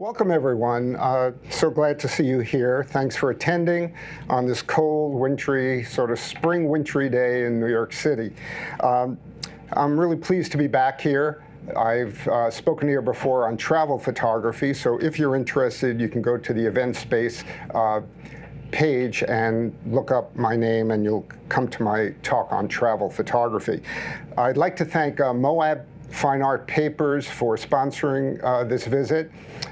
Welcome, everyone. So glad to see you here. Thanks for attending on this cold, wintry, sort of spring wintry day in New York City. I'm really pleased to be back here. I've spoken here before on travel photography, so if you're interested, you can go to the event space page and look up my name and you'll come to my talk on travel photography. I'd like to thank Moab Fine Art Papers for sponsoring this visit.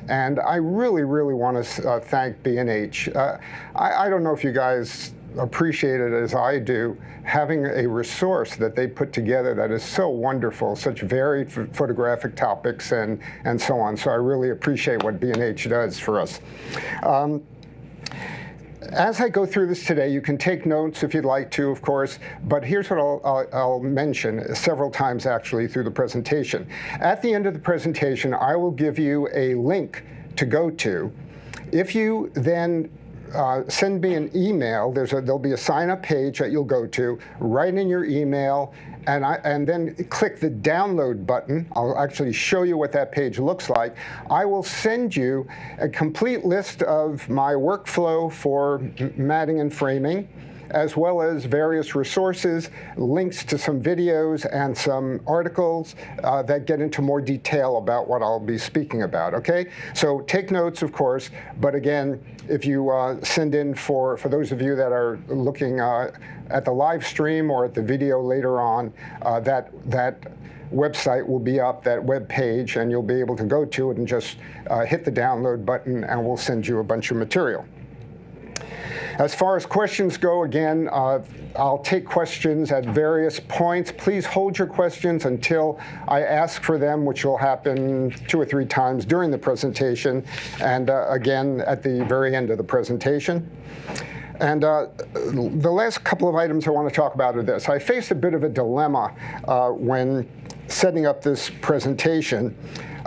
And I really want to thank B&H. I don't know if you guys appreciate it as I do, having a resource that they put together that is so wonderful, such varied photographic topics and so on. So I really appreciate what B&H does for us. As I go through this today, you can take notes if you'd like to, of course, but here's what I'll mention several times actually through the presentation. At the end of the presentation, I will give you a link to go to. If you then send me an email, there'll be a sign-up page that you'll go to, write in your email, and then click the download button. I'll actually show you what that page looks like. I will send you a complete list of my workflow for matting and framing, as well as various resources, links to some videos and some articles that get into more detail about what I'll be speaking about, okay? So take notes, of course, but again, if you send in for those of you that are looking at the live stream or at the video later on, that website will be up, that web page, and you'll be able to go to it and just hit the download button and we'll send you a bunch of material. As far as questions go, again, I'll take questions at various points. Please hold your questions until I ask for them, which will happen 2 or 3 times during the presentation, and again at the very end of the presentation. And the last couple of items I want to talk about are this. I faced a bit of a dilemma when setting up this presentation.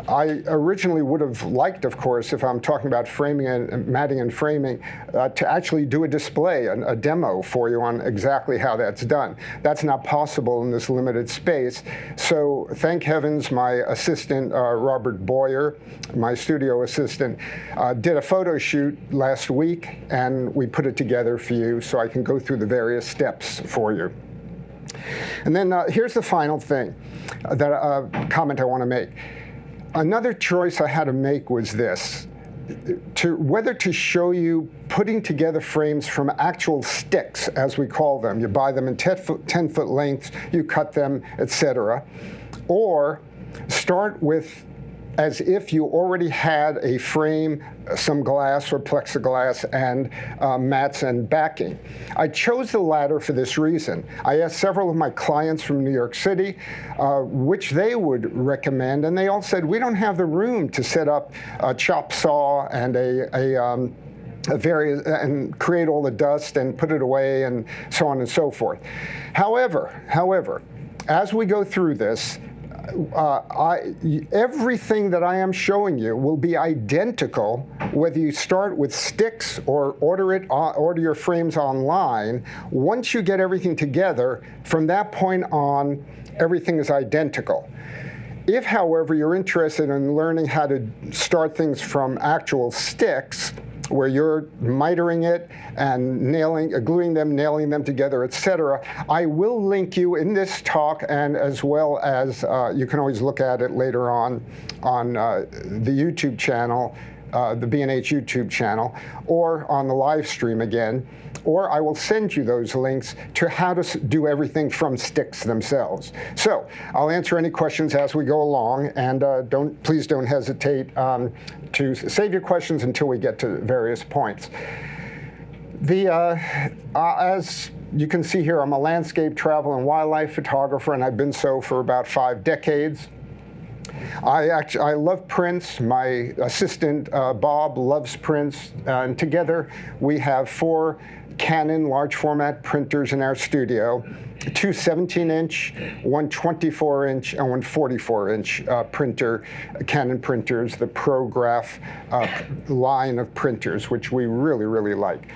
I originally would have liked, of course, if I'm talking about framing and matting and framing, to actually do a display, a demo for you on exactly how that's done. That's not possible in this limited space. So thank heavens my assistant, Robert Boyer, my studio assistant, did a photo shoot last week, and we put it together for you so I can go through the various steps for you. And then here's the final thing, comment I want to make. Another choice I had to make was this, whether to show you putting together frames from actual sticks, as we call them. You buy them in 10-foot lengths, you cut them, etc. Or start with as if you already had a frame, some glass or plexiglass, and mats and backing. I chose the latter for this reason. I asked several of my clients from New York City which they would recommend, and they all said, we don't have the room to set up a chop saw and and create all the dust and put it away and so on and so forth. However, as we go through this, everything that I am showing you will be identical whether you start with sticks or order your frames online. Once you get everything together, from that point on, everything is identical. If, however, you're interested in learning how to start things from actual sticks, where you're mitering it and gluing them, nailing them together, etc. I will link you in this talk, and as well as you can always look at it later on the YouTube channel, the B&H YouTube channel, or on the live stream again, or I will send you those links to how to do everything from sticks themselves. So I'll answer any questions as we go along, and please don't hesitate to save your questions until we get to various points. As you can see here, I'm a landscape, travel, and wildlife photographer, and I've been so for about 5 decades. I love prints. My assistant, Bob, loves prints. And together, we have 4 Canon large format printers in our studio, 2 17-inch, 1 24-inch, and 1 44-inch printer, Canon printers, the ProGraph line of printers, which we really like.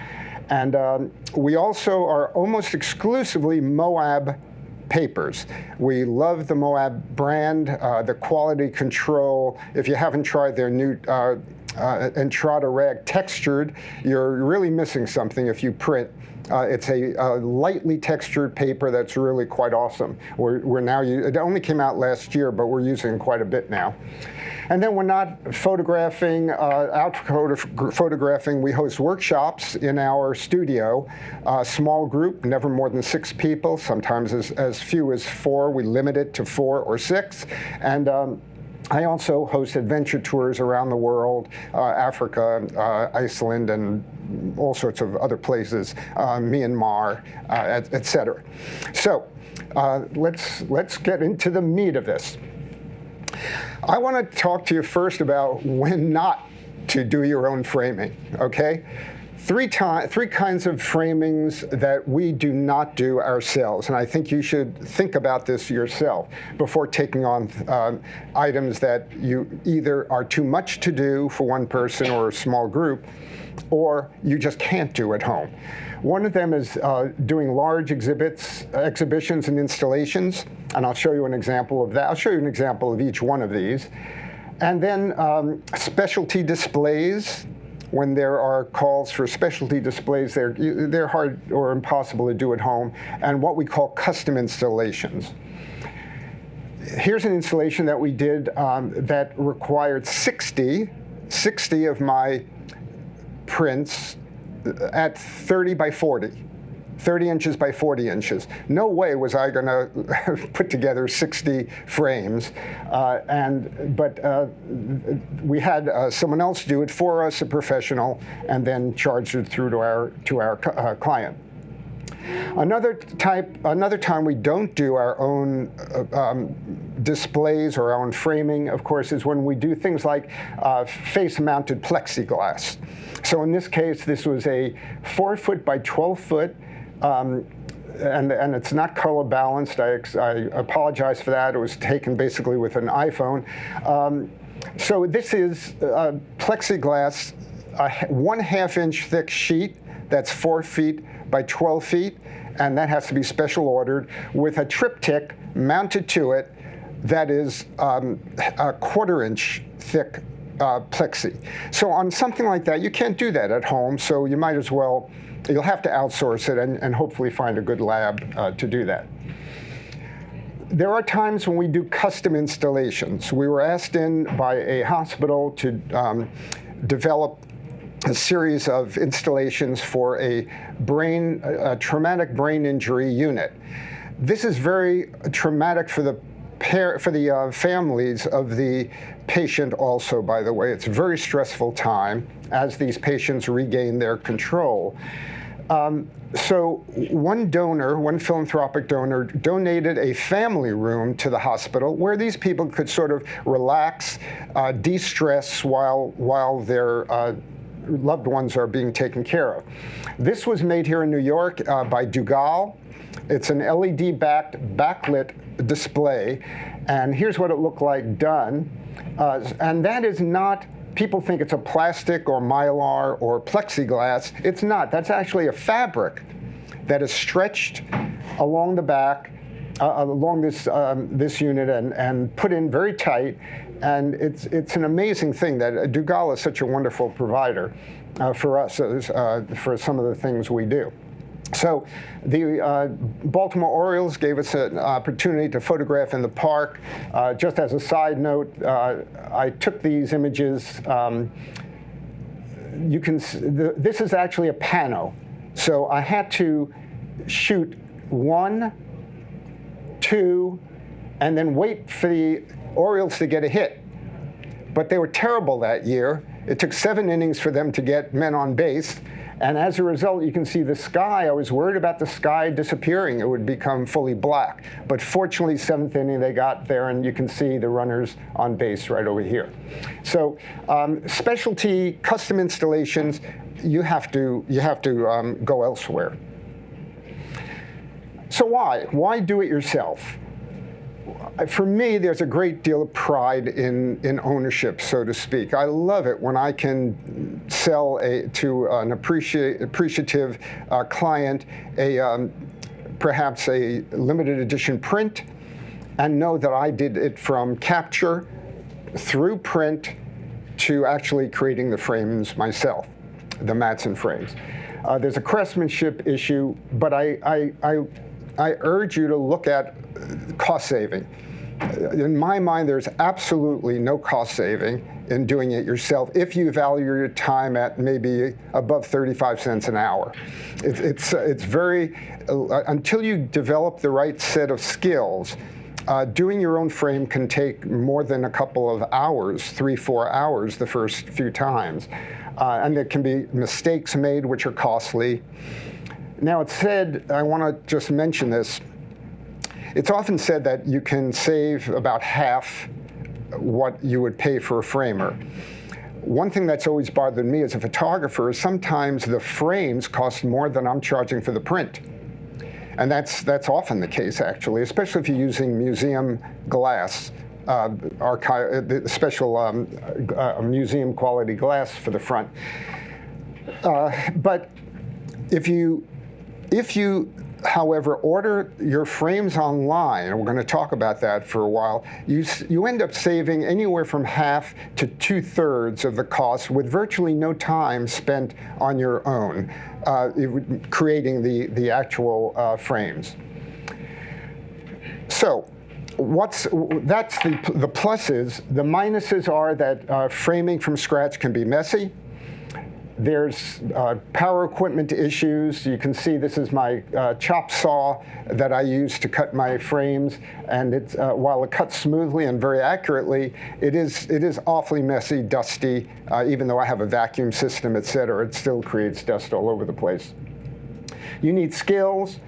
And we also are almost exclusively Moab papers. We love the Moab brand, the quality control. If you haven't tried their new Entrada Rag textured, you're really missing something if you print. It's a lightly textured paper that's really quite awesome. We're now, it only came out last year, but we're using quite a bit now. And then we're not photographing, photographing. We host workshops in our studio, small group, never more than 6 people, sometimes as few as 4. We limit it to 4 or 6. And I also host adventure tours around the world, Africa, Iceland, and all sorts of other places, Myanmar, et cetera. So let's get into the meat of this. I want to talk to you first about when not to do your own framing, okay? Three kinds of framings that we do not do ourselves, and I think you should think about this yourself before taking on items that you either are too much to do for one person or a small group, or you just can't do at home. One of them is doing large exhibitions and installations, and I'll show you an example of that. I'll show you an example of each one of these. And then specialty displays. When there are calls for specialty displays, they're hard or impossible to do at home, and what we call custom installations. Here's an installation that we did that required 60 of my prints at 30 by 40. 30 inches by 40 inches. No way was I going to put together 60 frames, but we had someone else do it for us, a professional, and then charged it through to our client. Another time we don't do our own displays or our own framing, of course, is when we do things like face-mounted plexiglass. So in this case, this was a 4-foot by 12-foot. And it's not color balanced. I apologize for that. It was taken basically with an iPhone. So this is plexiglass, a 1/2 inch thick sheet that's 4 feet by 12 feet, and that has to be special ordered with a triptych mounted to it that is a 1/4 inch thick plexi. So on something like that, you can't do that at home, so you might as well. You'll have to outsource it and hopefully find a good lab to do that. There are times when we do custom installations. We were asked in by a hospital to develop a series of installations for a traumatic brain injury unit. This is very traumatic for the families of the patient also, by the way. It's a very stressful time as these patients regain their control. So one philanthropic donor, donated a family room to the hospital where these people could sort of relax, de-stress while their loved ones are being taken care of. This was made here in New York by Dugal. It's an LED-backed backlit display, and here's what it looked like done. And that is not, people think it's a plastic or mylar or plexiglass. It's not. That's actually a fabric that is stretched along the back, along this unit, and put in very tight. And it's an amazing thing that Dugal is such a wonderful provider for us, for some of the things we do. So the Baltimore Orioles gave us an opportunity to photograph in the park. Just as a side note, I took these images. You can this is actually a pano. So I had to shoot 1, 2, and then wait for the Orioles to get a hit. But they were terrible that year. It took 7 innings for them to get men on base. And as a result, you can see the sky. I was worried about the sky disappearing. It would become fully black. But fortunately, 7th inning, they got there, and you can see the runners on base right over here. So specialty custom installations, you have to go elsewhere. So why do it yourself? For me, there's a great deal of pride in ownership, so to speak. I love it when I can sell to an appreciative client a perhaps a limited edition print, and know that I did it from capture through print to actually creating the frames myself, the mats and frames. There's a craftsmanship issue, but I urge you to look at cost saving. In my mind, there's absolutely no cost saving in doing it yourself if you value your time at maybe above 35 cents an hour. It's very, until you develop the right set of skills, doing your own frame can take more than a couple of hours, 3-4 hours the first few times. And there can be mistakes made which are costly. Now it's said, I want to just mention this, it's often said that you can save about half what you would pay for a framer. One thing that's always bothered me as a photographer is sometimes the frames cost more than I'm charging for the print. And that's often the case, actually, especially if you're using museum glass, special museum quality glass for the front. But if you, however, order your frames online, and we're going to talk about that for a while, you end up saving anywhere from half to 2/3 of the cost with virtually no time spent on your own creating the actual frames. So that's the pluses. The minuses are that framing from scratch can be messy. There's power equipment issues. You can see this is my chop saw that I use to cut my frames, and it's while it cuts smoothly and very accurately, it is awfully messy, dusty. Even though I have a vacuum system, etc., it still creates dust all over the place. You need skills.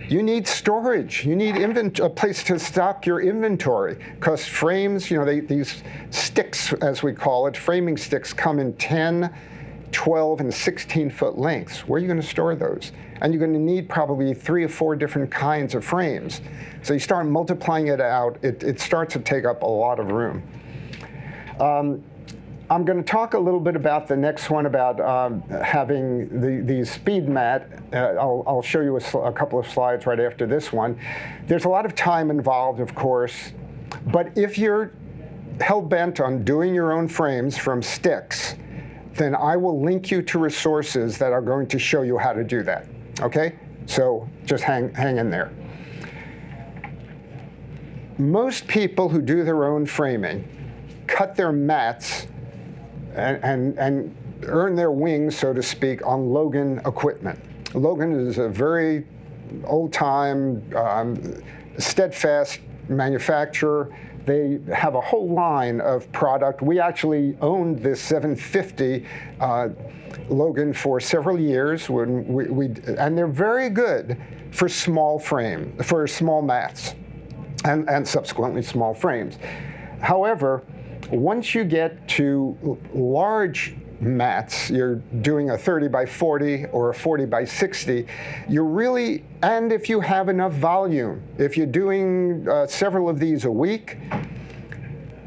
You need storage. You need a place to stock your inventory, because frames, these sticks, as we call it, framing sticks, come in 10, 12, and 16-foot lengths. Where are you going to store those? And you're going to need probably 3 or 4 different kinds of frames. So you start multiplying it out, it starts to take up a lot of room. I'm going to talk a little bit about the next one, about having these speed mat. I'll show you a couple of slides right after this one. There's a lot of time involved, of course, but if you're hell-bent on doing your own frames from sticks, then I will link you to resources that are going to show you how to do that, okay? So just hang in there. Most people who do their own framing cut their mats and earn their wings, so to speak, on Logan equipment. Logan is a very old-time, steadfast manufacturer. They have a whole line of product. We actually owned this 750 Logan for several years, and they're very good for small mats, and subsequently small frames. However, once you get to large mats, you're doing a 30 by 40 or a 40 by 60, and if you have enough volume, if you're doing several of these a week,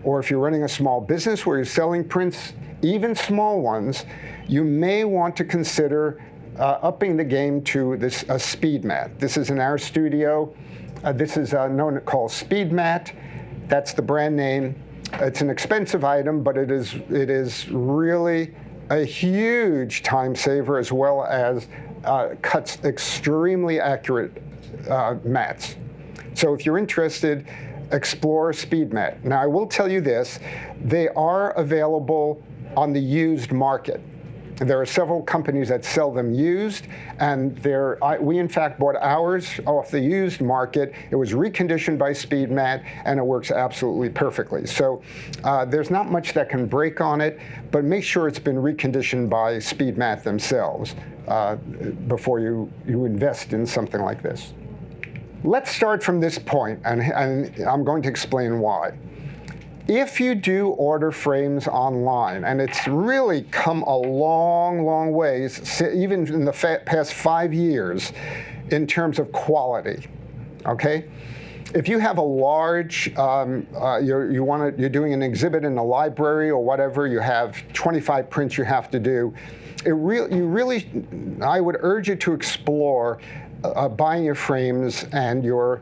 or if you're running a small business where you're selling prints, even small ones, you may want to consider upping the game to a speed mat. This is in our studio. This is called Speed Mat. That's the brand name. It's an expensive item, but it is really a huge time saver, as well as cuts extremely accurate mats. So if you're interested, explore Speed Mat. Now I will tell you this, they are available on the used market. There are several companies that sell them used, and we in fact bought ours off the used market. It was reconditioned by Speed Mat, and it works absolutely perfectly. So there's not much that can break on it, but make sure it's been reconditioned by Speed Mat themselves before you invest in something like this. Let's start from this point, and I'm going to explain why. If you do order frames online, and it's really come a long, long ways, even in the past 5 years, in terms of quality, okay? If you have a large, you're doing an exhibit in a library or whatever, you have 25 prints you have to do, I would urge you to explore buying your frames and your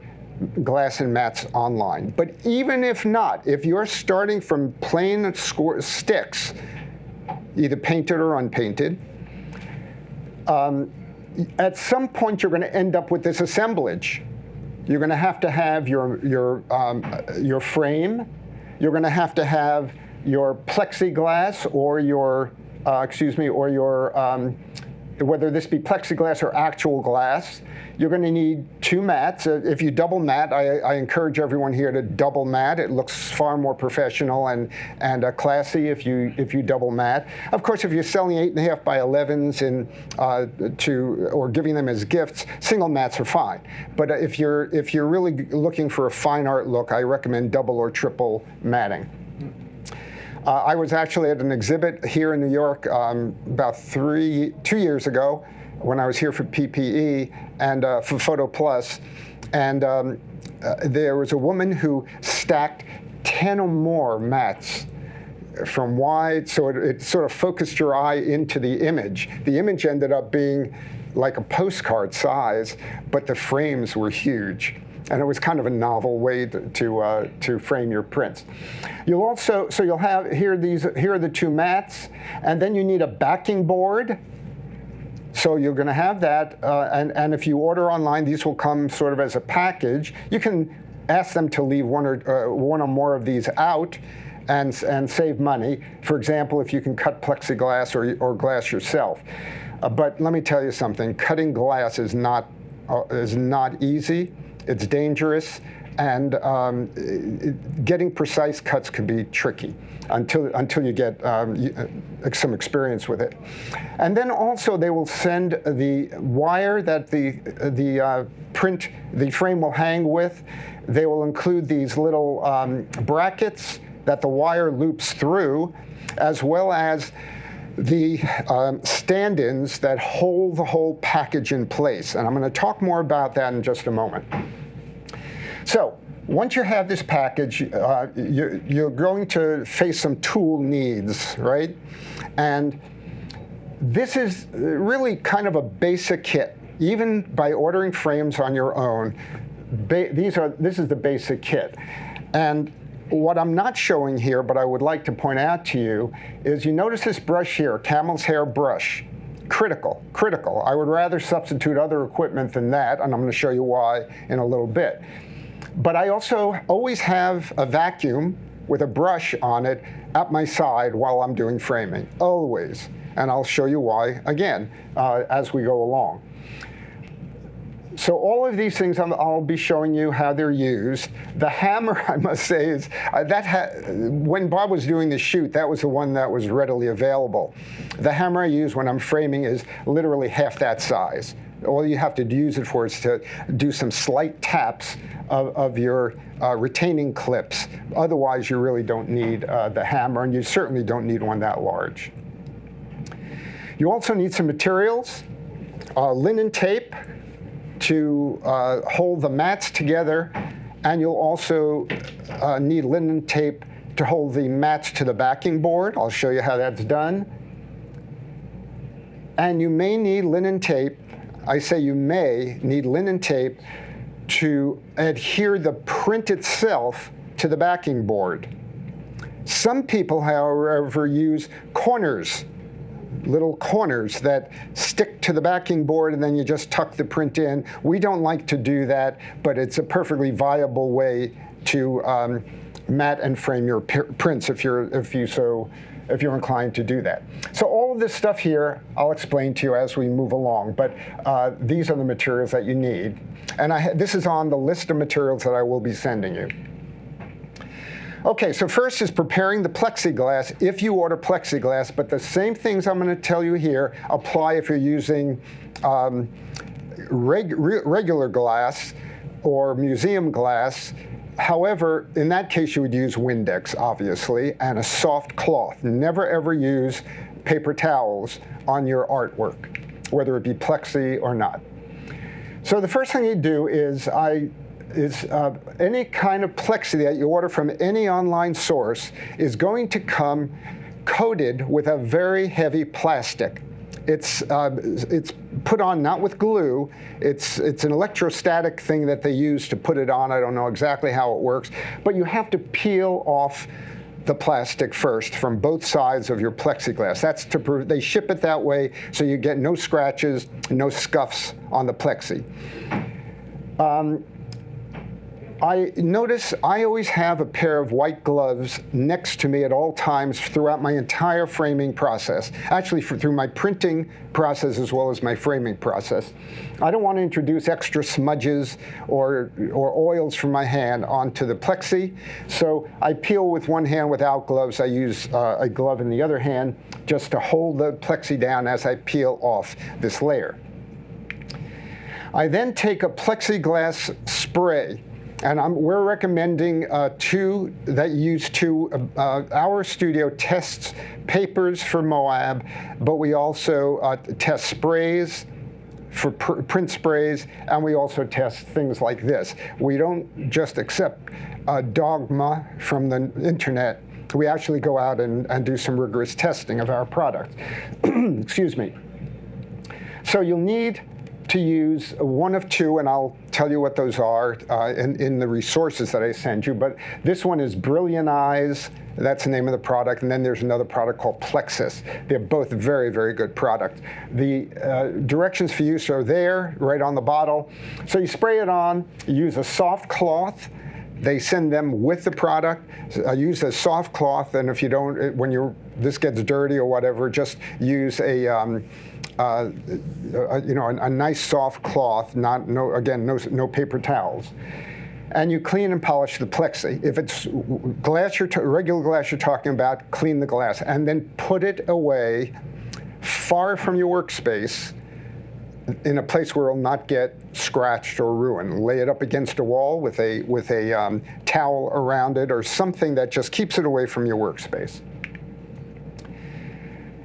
glass and mats online. But even if not, if you're starting from plain sticks, either painted or unpainted, at some point you're going to end up with this assemblage. You're going to have your frame. You're going to have your plexiglass or your whether this be plexiglass or actual glass. You're going to need 2 mats. If you double mat, I encourage everyone here to double mat. It looks far more professional and classy if you double mat. Of course, if you're selling 8.5 by 11s or giving them as gifts, single mats are fine. But if you're really looking for a fine art look, I recommend double or triple matting. I was actually at an exhibit here in New York about 2 years ago when I was here for PPE and for Photo Plus, and there was a woman who stacked 10 or more mats from wide, so it sort of focused your eye into the image. The image ended up being like a postcard size, but the frames were huge. And it was kind of a novel way to frame your prints. You'll have here are the 2 mats, and then you need a backing board. So you're going to have that, and if you order online, these will come sort of as a package. You can ask them to leave one or more of these out, and save money. For example, if you can cut plexiglass or glass yourself. But let me tell you something: cutting glass is not easy. It's dangerous, and getting precise cuts can be tricky until you get some experience with it. And then also they will send the wire that the frame will hang with. They will include these little brackets that the wire loops through, as well as the stand-ins that hold the whole package in place. And I'm going to talk more about that in just a moment. So once you have this package, you're going to face some tool needs, right? And this is really kind of a basic kit. Even by ordering frames on your own, this is the basic kit. And what I'm not showing here, but I would like to point out to you, is you notice this brush here, camel's hair brush. Critical. I would rather substitute other equipment than that, and I'm going to show you why in a little bit. But I also always have a vacuum with a brush on it at my side while I'm doing framing, always. And I'll show you why, again, as we go along. So all of these things I'll be showing you how they're used. The hammer, I must say, is when Bob was doing the shoot, that was the one that was readily available. The hammer I use when I'm framing is literally half that size. All you have to use it for is to do some slight taps of your retaining clips. Otherwise, you really don't need the hammer, and you certainly don't need one that large. You also need some materials, linen tape to hold the mats together, and you'll also need linen tape to hold the mats to the backing board. I'll show you how that's done. And you may need linen tape. I say you may need linen tape to adhere the print itself to the backing board. Some people, however, use corners, little corners that stick to the backing board, and then you just tuck the print in. We don't like to do that, but it's a perfectly viable way to mat and frame your prints if you're inclined to do that. So all of this stuff here, I'll explain to you as we move along, but these are the materials that you need. And this is on the list of materials that I will be sending you. Okay, so first is preparing the plexiglass if you order plexiglass, but the same things I'm going to tell you here apply if you're using regular glass or museum glass. However, in that case, you would use Windex, obviously, and a soft cloth. Never, ever use paper towels on your artwork, whether it be plexi or not. So the first thing you do is any kind of plexi that you order from any online source is going to come coated with a very heavy plastic. It's put on not with glue. It's an electrostatic thing that they use to put it on. I don't know exactly how it works, but you have to peel off the plastic first from both sides of your plexiglass. That's they ship it that way so you get no scratches, no scuffs on the plexi. I notice I always have a pair of white gloves next to me at all times throughout my entire framing process, actually through my printing process as well as my framing process. I don't want to introduce extra smudges or oils from my hand onto the plexi, so I peel with one hand without gloves. I use a glove in the other hand just to hold the plexi down as I peel off this layer. I then take a plexiglass spray, and we're recommending two that use two. Our studio tests papers for Moab, but we also test sprays for print sprays, and we also test things like this. We don't just accept dogma from the internet. We actually go out and do some rigorous testing of our product. Excuse me. So you'll need to use one of two, and I'll tell you what those are in the resources that I send you. But this one is Brilliant Eyes. That's the name of the product. And then there's another product called Plexus. They're both very, very good products. The directions for use are there, right on the bottle. So you spray it on, you use a soft cloth. They send them with the product. Use a soft cloth, and if you don't, when this gets dirty or whatever, just use a nice soft cloth. No paper towels. And you clean and polish the plexi. If it's glass, regular glass you're talking about, clean the glass, and then put it away far from your workspace, in a place where it will not get scratched or ruined. Lay it up against a wall with a towel around it or something that just keeps it away from your workspace.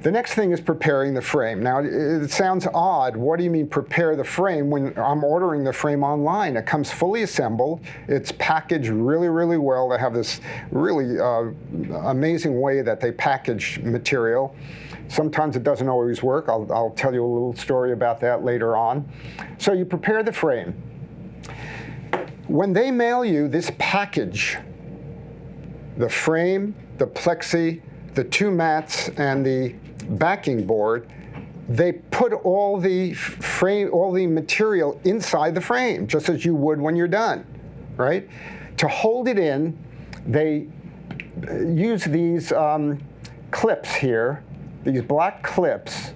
The next thing is preparing the frame. Now, it sounds odd. What do you mean prepare the frame when I'm ordering the frame online? It comes fully assembled. It's packaged really, really well. They have this really amazing way that they package material. Sometimes it doesn't always work. I'll tell you a little story about that later on. So you prepare the frame. When they mail you this package, the frame, the plexi, the two mats, and the backing board, they put all the material inside the frame, just as you would when you're done, right? To hold it in, they use these clips here, these black clips.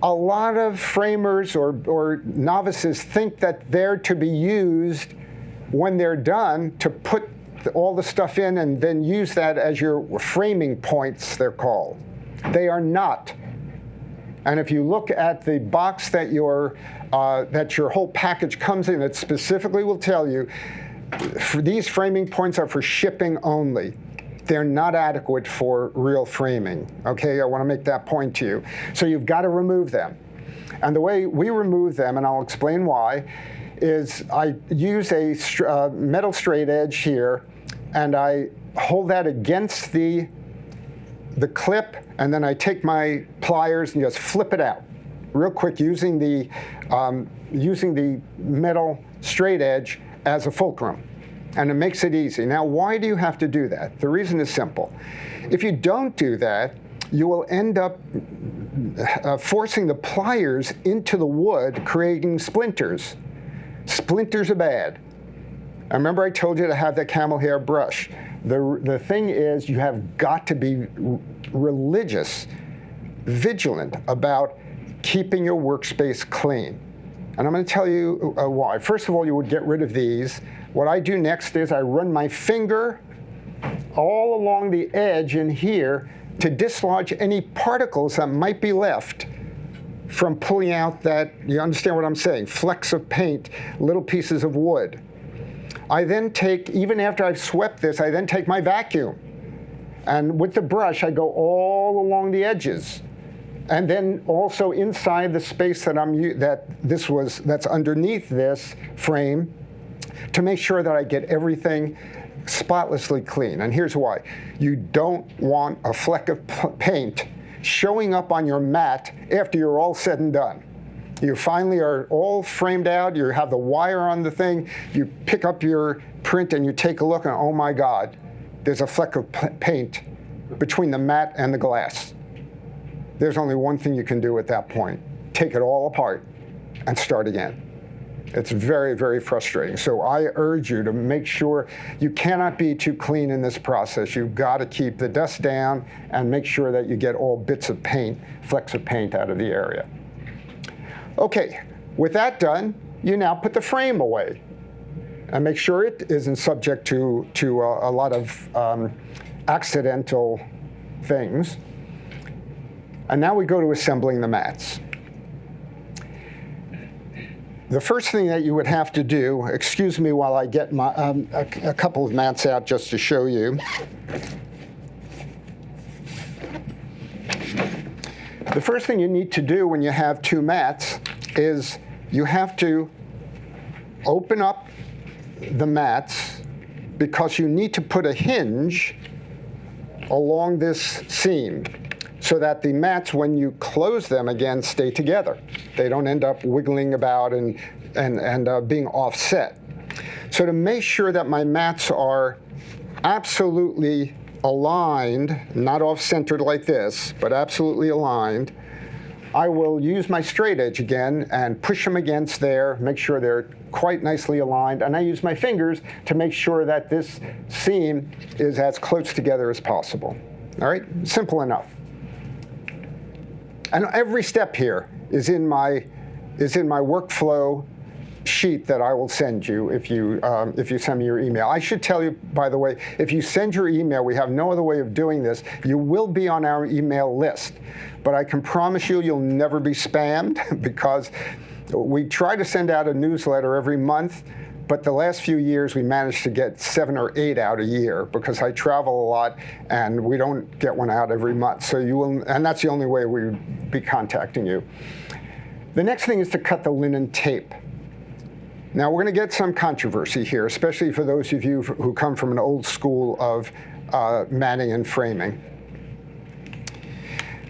A lot of framers or novices think that they're to be used when they're done to put all the stuff in and then use that as your framing points, they're called. They are not. And if you look at the box that your whole package comes in, it specifically will tell you these framing points are for shipping only. They're not adequate for real framing. Okay, I want to make that point to you. So you've got to remove them. And the way we remove them, and I'll explain why, is I use a metal straight edge here, and I hold that against the clip, and then I take my pliers and just flip it out real quick using the metal straight edge as a fulcrum. And it makes it easy. Now, why do you have to do that? The reason is simple. If you don't do that, you will end up forcing the pliers into the wood, creating splinters. Splinters are bad. I remember I told you to have that camel hair brush. The thing is, you have got to be vigilant about keeping your workspace clean. And I'm going to tell you why. First of all, you would get rid of these. What I do next is I run my finger all along the edge in here to dislodge any particles that might be left from pulling out that, you understand what I'm saying, flecks of paint, little pieces of wood. I then take, even after I've swept this, I then take my vacuum. And with the brush, I go all along the edges. And then also inside the space that's underneath this frame, to make sure that I get everything spotlessly clean. And here's why. You don't want a fleck of paint showing up on your mat after you're all said and done. You finally are all framed out. You have the wire on the thing. You pick up your print and you take a look and, oh my God, there's a fleck of paint between the mat and the glass. There's only one thing you can do at that point. Take it all apart and start again. It's very, very frustrating. So I urge you to make sure you cannot be too clean in this process. You've got to keep the dust down and make sure that you get all bits of paint, flecks of paint out of the area. Okay, with that done, you now put the frame away and make sure it isn't subject to a lot of accidental things. And now we go to assembling the mats. The first thing that you would have to do, excuse me while I get my, a couple of mats out just to show you. The first thing you need to do when you have two mats is you have to open up the mats because you need to put a hinge along this seam so that the mats, when you close them again, stay together. They don't end up wiggling about and being offset. So to make sure that my mats are absolutely aligned, not off-centered like this, but absolutely aligned, I will use my straight edge again and push them against there, make sure they're quite nicely aligned, and I use my fingers to make sure that this seam is as close together as possible. All right, simple enough. And every step here is in my workflow sheet that I will send you if you send me your email. I should tell you, by the way, if you send your email, we have no other way of doing this. You will be on our email list, but I can promise you you'll never be spammed because we try to send out a newsletter every month, but the last few years we managed to get 7 or 8 out a year because I travel a lot and we don't get one out every month. So you will, and that's the only way we would be contacting you. The next thing is to cut the linen tape. Now we're going to get some controversy here, especially for those of you who come from an old school of matting and framing.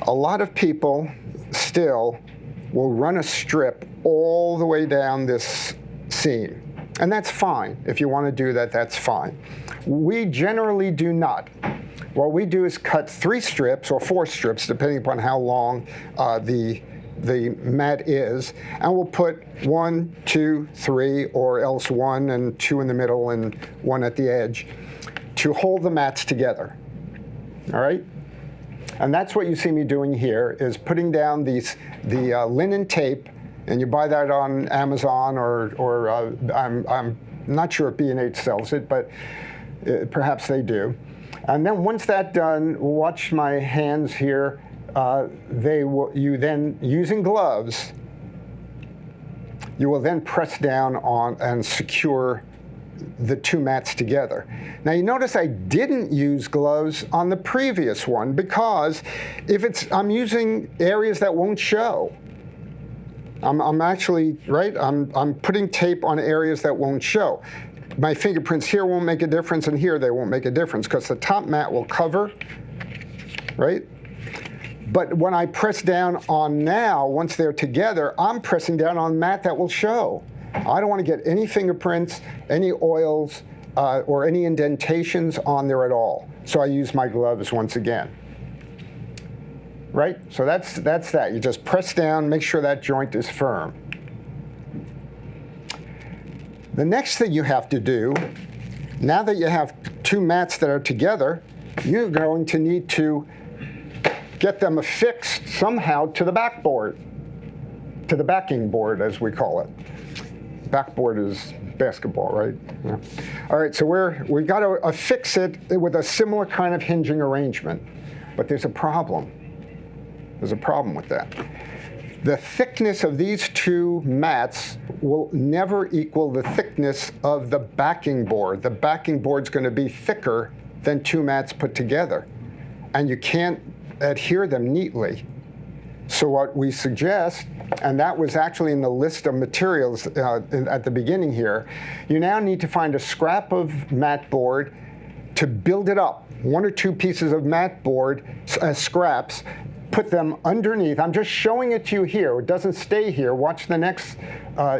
A lot of people still will run a strip all the way down this seam. And that's fine. If you want to do that, that's fine. We generally do not. What we do is cut 3 strips or 4 strips, depending upon how long the mat is, and we'll put 1, 2, 3, or else 1 and 2 in the middle and 1 at the edge to hold the mats together. All right? And that's what you see me doing here, is putting down the linen tape. And you buy that on Amazon or I'm not sure if B&H sells it, but perhaps they do. And then once that's done, watch my hands here. You then, using gloves, you will then press down on and secure the 2 mats together. Now you notice I didn't use gloves on the previous one because I'm using areas that won't show. I'm actually, right, I'm putting tape on areas that won't show. My fingerprints here won't make a difference, and here they won't make a difference because the top mat will cover, right? But when I press down on now, once they're together, I'm pressing down on mat that will show. I don't want to get any fingerprints, any oils, or any indentations on there at all. So I use my gloves once again. Right? So that's that. You just press down, make sure that joint is firm. The next thing you have to do, now that you have 2 mats that are together, you're going to need to get them affixed somehow to the backboard, to the backing board, as we call it. Backboard is basketball, right? Yeah. All right, so we've got to affix it with a similar kind of hinging arrangement, but there's a problem. There's a problem with that. The thickness of these 2 mats will never equal the thickness of the backing board. The backing board's going to be thicker than 2 mats put together, and you can't adhere them neatly. So what we suggest, and that was actually in the list of materials at the beginning here, you now need to find a scrap of mat board to build it up. 1 or 2 pieces of mat board as scraps, put them underneath. I'm just showing it to you here. It doesn't stay here. Watch the next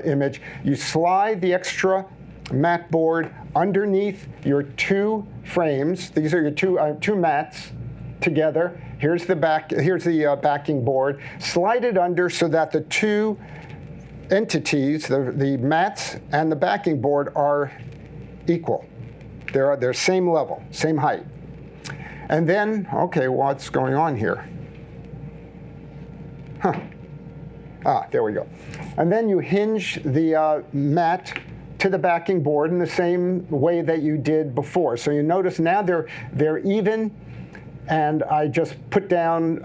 image. You slide the extra mat board underneath your two frames. These are your two mats together. Here's the backing board. Slide it under so that the two entities, the mats and the backing board, are equal. They're same level, same height. And then, okay, what's going on here? There we go. And then you hinge the mat to the backing board in the same way that you did before. So you notice now they're even, and I just put down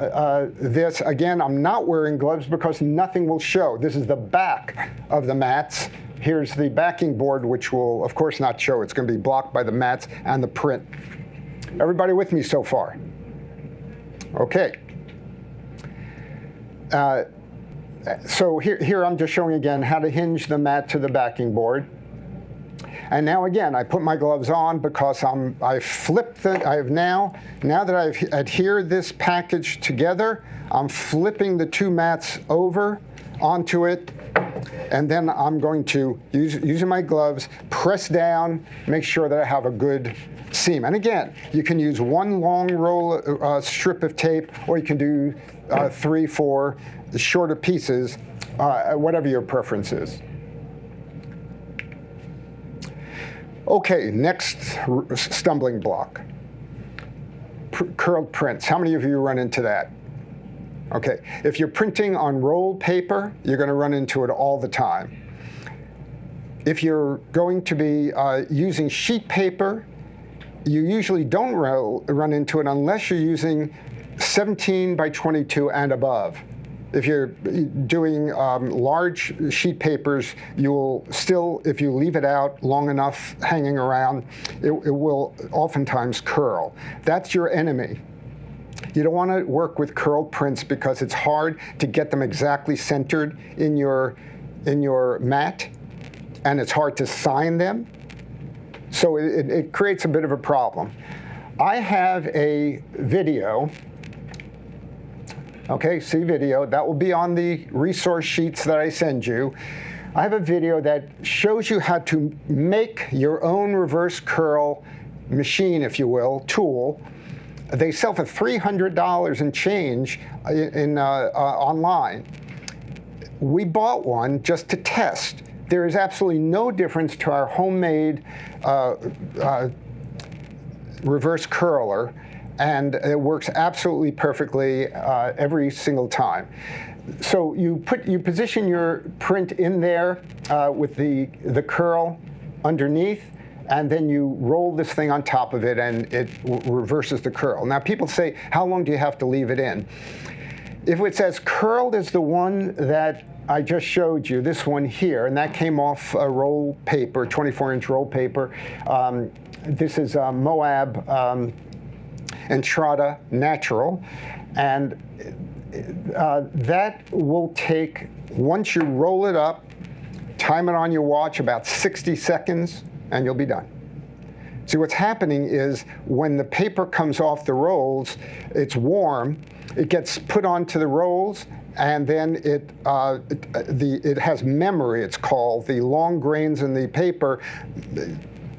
this. Again, I'm not wearing gloves because nothing will show. This is the back of the mats. Here's the backing board, which will, of course, not show. It's going to be blocked by the mats and the print. Everybody with me so far? Okay. So here I'm just showing again how to hinge the mat to the backing board. And now again, I put my gloves on because I flipped now that I've adhered this package together, I'm flipping the two mats over onto it, and then I'm going to, using my gloves, press down, make sure that I have a good seam. And again, you can use one long roll strip of tape, or you can do 3, 4 shorter pieces, whatever your preference is. Okay, next stumbling block. Curled prints. How many of you run into that? Okay, if you're printing on rolled paper, you're going to run into it all the time. If you're going to be using sheet paper, you usually don't run into it unless you're using 17 by 22 and above. If you're doing large sheet papers, you will still, if you leave it out long enough hanging around, it will oftentimes curl. That's your enemy. You don't want to work with curled prints because it's hard to get them exactly centered in your mat, and it's hard to sign them. So it creates a bit of a problem. I have a video. Okay, see video. That will be on the resource sheets that I send you. I have a video that shows you how to make your own reverse curl machine, if you will, tool. They sell for $300 and change online. We bought one just to test. There is absolutely no difference to our homemade reverse curler, and it works absolutely perfectly every single time. So you position your print in there with the curl underneath, and then you roll this thing on top of it, and it reverses the curl. Now people say, how long do you have to leave it in? If it's as curled as the one that I just showed you, this one here, and that came off a roll paper, 24-inch roll paper. This is Moab Entrada Natural, and that will take, once you roll it up, time it on your watch, about 60 seconds, and you'll be done. See, what's happening is when the paper comes off the rolls, it's warm, it gets put onto the rolls, and then it has memory, it's called. The long grains in the paper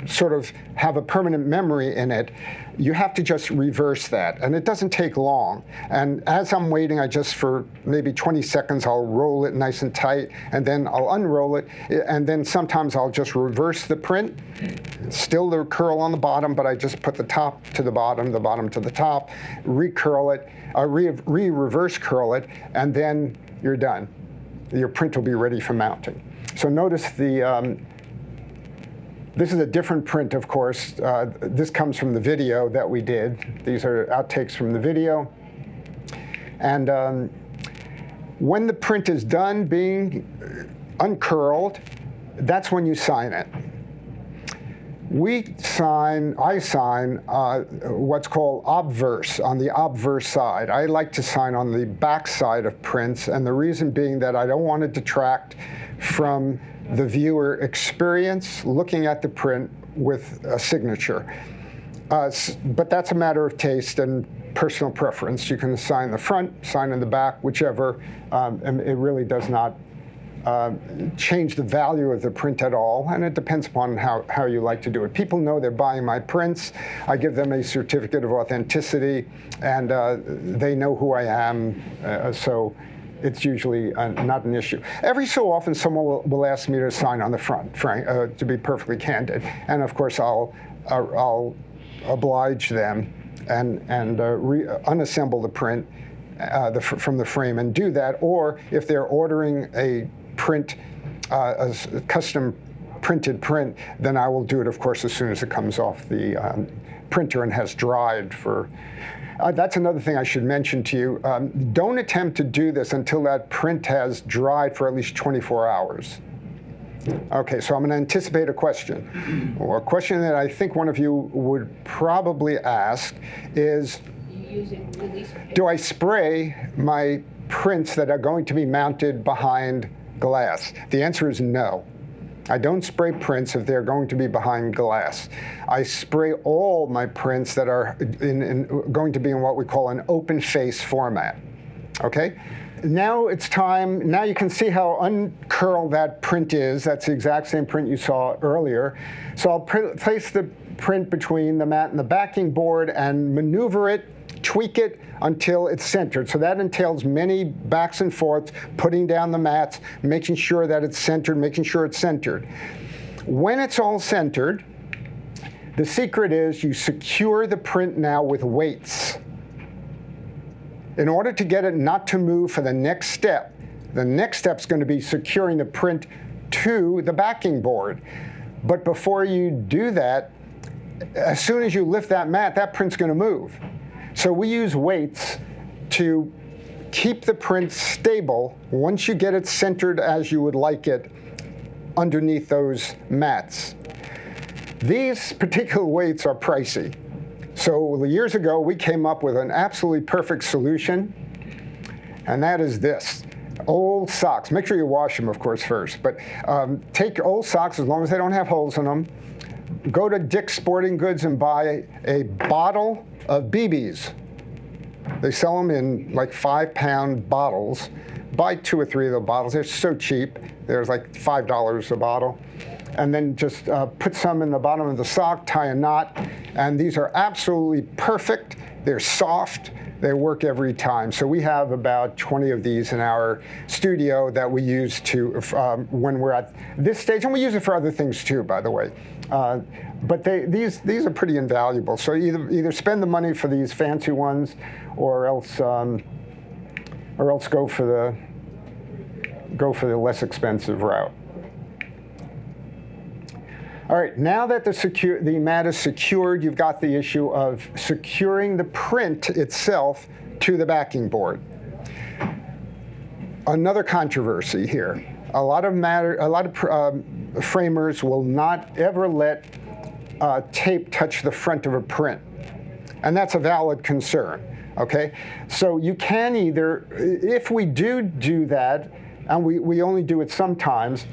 sort of have a permanent memory in it. You have to just reverse that, and it doesn't take long. And as I'm waiting, for maybe 20 seconds, I'll roll it nice and tight, and then I'll unroll it, and then sometimes I'll just reverse the print. Still the curl on the bottom, but I just put the top to the bottom to the top, recurl it, reverse curl it, and then you're done. Your print will be ready for mounting. So notice this is a different print, of course. This comes from the video that we did. These are outtakes from the video. And when the print is done being uncurled, that's when you sign it. I sign what's called obverse, on the obverse side. I like to sign on the back side of prints, and the reason being that I don't want to detract from the viewer experience looking at the print with a signature. But that's a matter of taste, and personal preference. You can sign the front, sign in the back, whichever, and it really does not change the value of the print at all, and it depends upon how you like to do it. People know they're buying my prints. I give them a certificate of authenticity, and they know who I am, so it's usually not an issue. Every so often, someone will ask me to sign on the front, to be perfectly candid, and of course I'll oblige them and unassemble the print from the frame and do that, or if they're ordering a print, a custom printed print, then I will do it, of course, as soon as it comes off the printer and has dried for. That's another thing I should mention to you. Don't attempt to do this until that print has dried for at least 24 hours. Okay, so I'm going to anticipate a question. Well, a question that I think one of you would probably ask is, do I spray my prints that are going to be mounted behind glass? The answer is no. I don't spray prints if they're going to be behind glass. I spray all my prints that are going to be in what we call an open face format. Okay? Now it's time. Now you can see how uncurled that print is. That's the exact same print you saw earlier. So I'll place the print between the mat and the backing board and maneuver it, tweak it until it's centered. So that entails many backs and forths, putting down the mats, making sure that it's centered, making sure it's centered. When it's all centered, the secret is you secure the print now with weights. In order to get it not to move for the next step is going to be securing the print to the backing board. But before you do that, as soon as you lift that mat, that print's going to move. So we use weights to keep the print stable once you get it centered as you would like it underneath those mats. These particular weights are pricey. So years ago, we came up with an absolutely perfect solution, and that is this. Old socks. Make sure you wash them, of course, first. But take old socks, as long as they don't have holes in them. Go to Dick's Sporting Goods and buy a bottle of BBs. They sell them in like 5-pound bottles. Buy 2 or 3 of the bottles. They're so cheap. There's like $5 a bottle. And then just put some in the bottom of the sock, tie a knot, and these are absolutely perfect. They're soft. They work every time. So we have about 20 of these in our studio that we use to when we're at this stage, and we use it for other things too, by the way. But these are pretty invaluable. So either spend the money for these fancy ones, or else go for the less expensive route. All right, now that the mat is secured, you've got the issue of securing the print itself to the backing board. Another controversy here. A lot of framers will not ever let tape touch the front of a print, and that's a valid concern. Okay, so you can either, if we do that, and we only do it sometimes,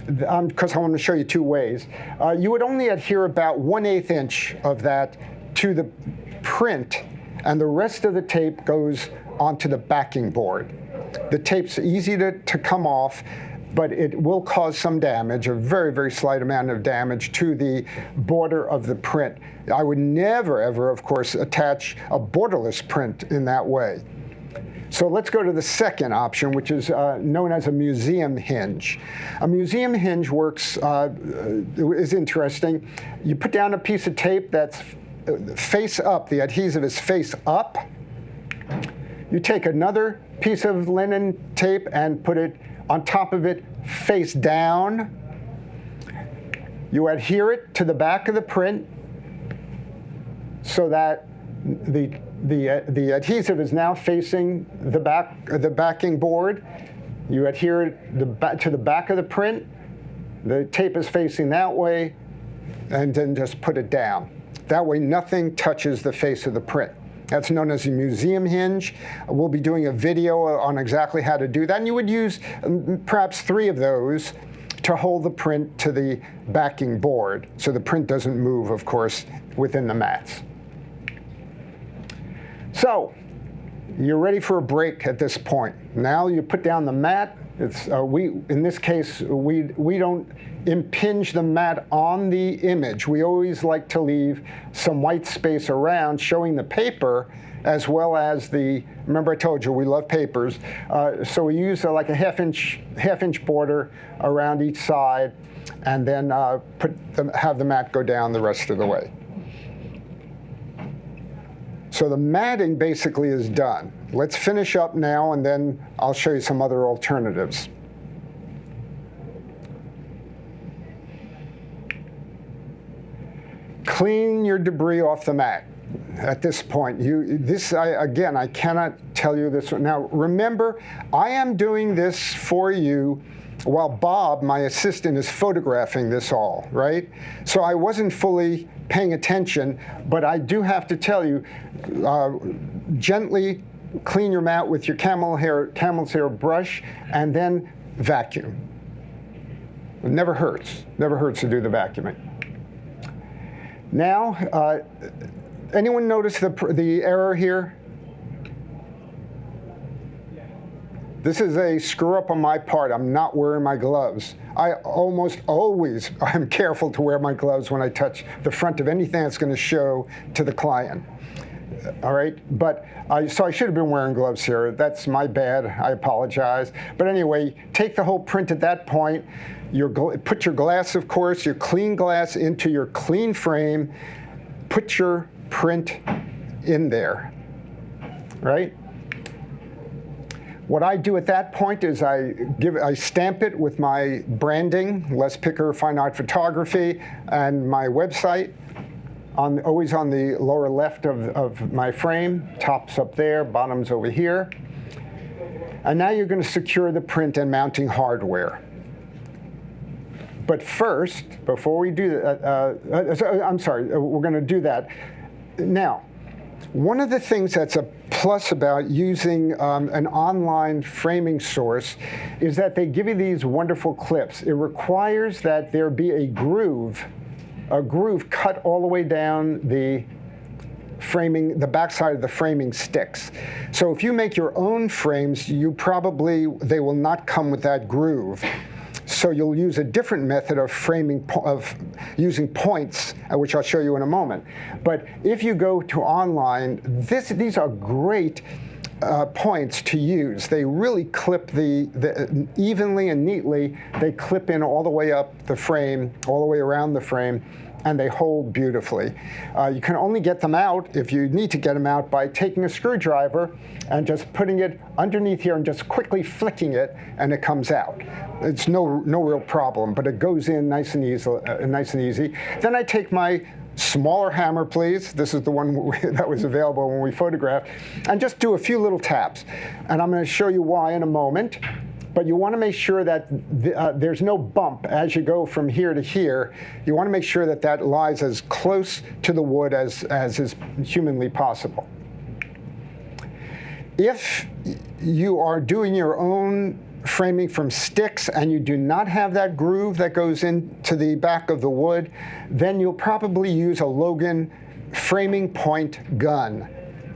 because I want to show you 2 ways. You would only adhere about 1/8 inch of that to the print, and the rest of the tape goes onto the backing board. The tape's easy to come off, but it will cause some damage, a very, very slight amount of damage to the border of the print. I would never, ever, of course, attach a borderless print in that way. So let's go to the second option, which is known as a museum hinge. A museum hinge works, is interesting. You put down a piece of tape that's face up. The adhesive is face up. You take another piece of linen tape and put it on top of it face down. You adhere it to the back of the print so that the adhesive is now facing the backing board. You adhere it to the back of the print. The tape is facing that way, and then just put it down. That way nothing touches the face of the print. That's known as a museum hinge. We'll be doing a video on exactly how to do that, and you would use perhaps 3 of those to hold the print to the backing board, so the print doesn't move, of course, within the mats. So you're ready for a break at this point. Now you put down the mat. It's in this case, we don't impinge the mat on the image. We always like to leave some white space around showing the paper as well as the, remember I told you we love papers, so we use like a half inch border around each side, and then have the mat go down the rest of the way. So the matting basically is done. Let's finish up now, and then I'll show you some other alternatives. Clean your debris off the mat. At this point, again, I cannot tell you this. Now, remember, I am doing this for you while Bob, my assistant, is photographing this all, right? So I wasn't fully paying attention, but I do have to tell you, gently clean your mat with your camel's hair brush, and then vacuum. It never hurts. Never hurts to do the vacuuming. Now, anyone notice the error here? This is a screw up on my part. I'm not wearing my gloves. I almost always am careful to wear my gloves when I touch the front of anything that's going to show to the client. All right, but so I should have been wearing gloves here. That's my bad. I apologize. But anyway, take the whole print at that point. Put your glass, of course, your clean glass into your clean frame. Put your print in there, right? What I do at that point is I stamp it with my branding, Les Picker Fine Art Photography, and my website, always on the lower left of my frame. Top's up there, bottom's over here. And now you're going to secure the print and mounting hardware. But first, before we do that, I'm sorry, we're going to do that. Now, one of the things that's a plus about using an online framing source is that they give you these wonderful clips. It requires that there be a groove cut all the way down the framing, the backside of the framing sticks. So if you make your own frames, they will not come with that groove. So you'll use a different method of framing, of using points, which I'll show you in a moment. But if you go to online, these are great points to use. They really clip evenly and neatly. They clip in all the way up the frame, all the way around the frame, and they hold beautifully. You can only get them out, if you need to get them out, by taking a screwdriver and just putting it underneath here and just quickly flicking it, and it comes out. It's no real problem, but it goes in nice and easy. Then I take my smaller hammer, please. This is the one that was available when we photographed, and just do a few little taps. And I'm going to show you why in a moment. But you want to make sure that there's no bump as you go from here to here. You want to make sure that that lies as close to the wood as is humanly possible. If you are doing your own framing from sticks and you do not have that groove that goes into the back of the wood, then you'll probably use a Logan framing point gun.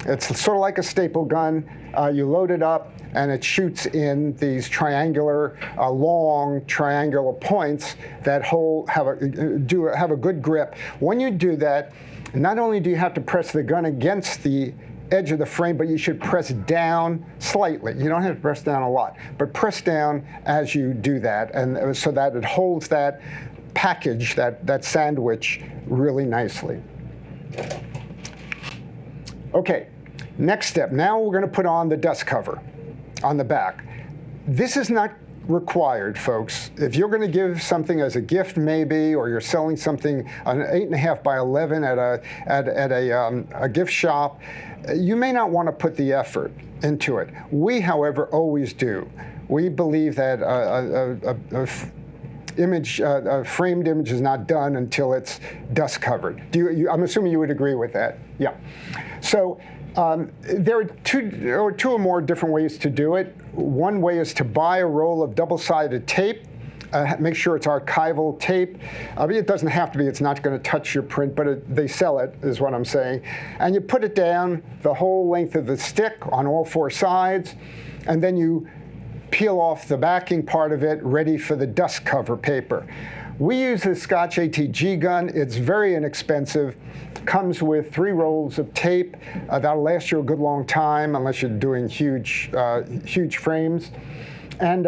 It's sort of like a staple gun. You load it up, and it shoots in these triangular, long triangular points that have a good grip. When you do that, not only do you have to press the gun against the edge of the frame, but you should press down slightly. You don't have to press down a lot, but press down as you do that, and so that it holds that package, that sandwich, really nicely. Okay, next step. Now we're going to put on the dust cover on the back. This is not required, folks. If you're going to give something as a gift, maybe, or you're selling something, an 8.5 by 11 at a gift shop, you may not want to put the effort into it. We, however, always do. We believe that a framed image is not done until it's dust covered. I'm assuming you would agree with that. Yeah. So there are two or more different ways to do it. One way is to buy a roll of double-sided tape, make sure it's archival tape. I mean, it doesn't have to be. It's not going to touch your print, but they sell it, is what I'm saying. And you put it down the whole length of the stick on all 4 sides, and then you peel off the backing part of it, ready for the dust cover paper. We use the Scotch ATG gun. It's very inexpensive. Comes with 3 rolls of tape. That'll last you a good long time, unless you're doing huge frames. And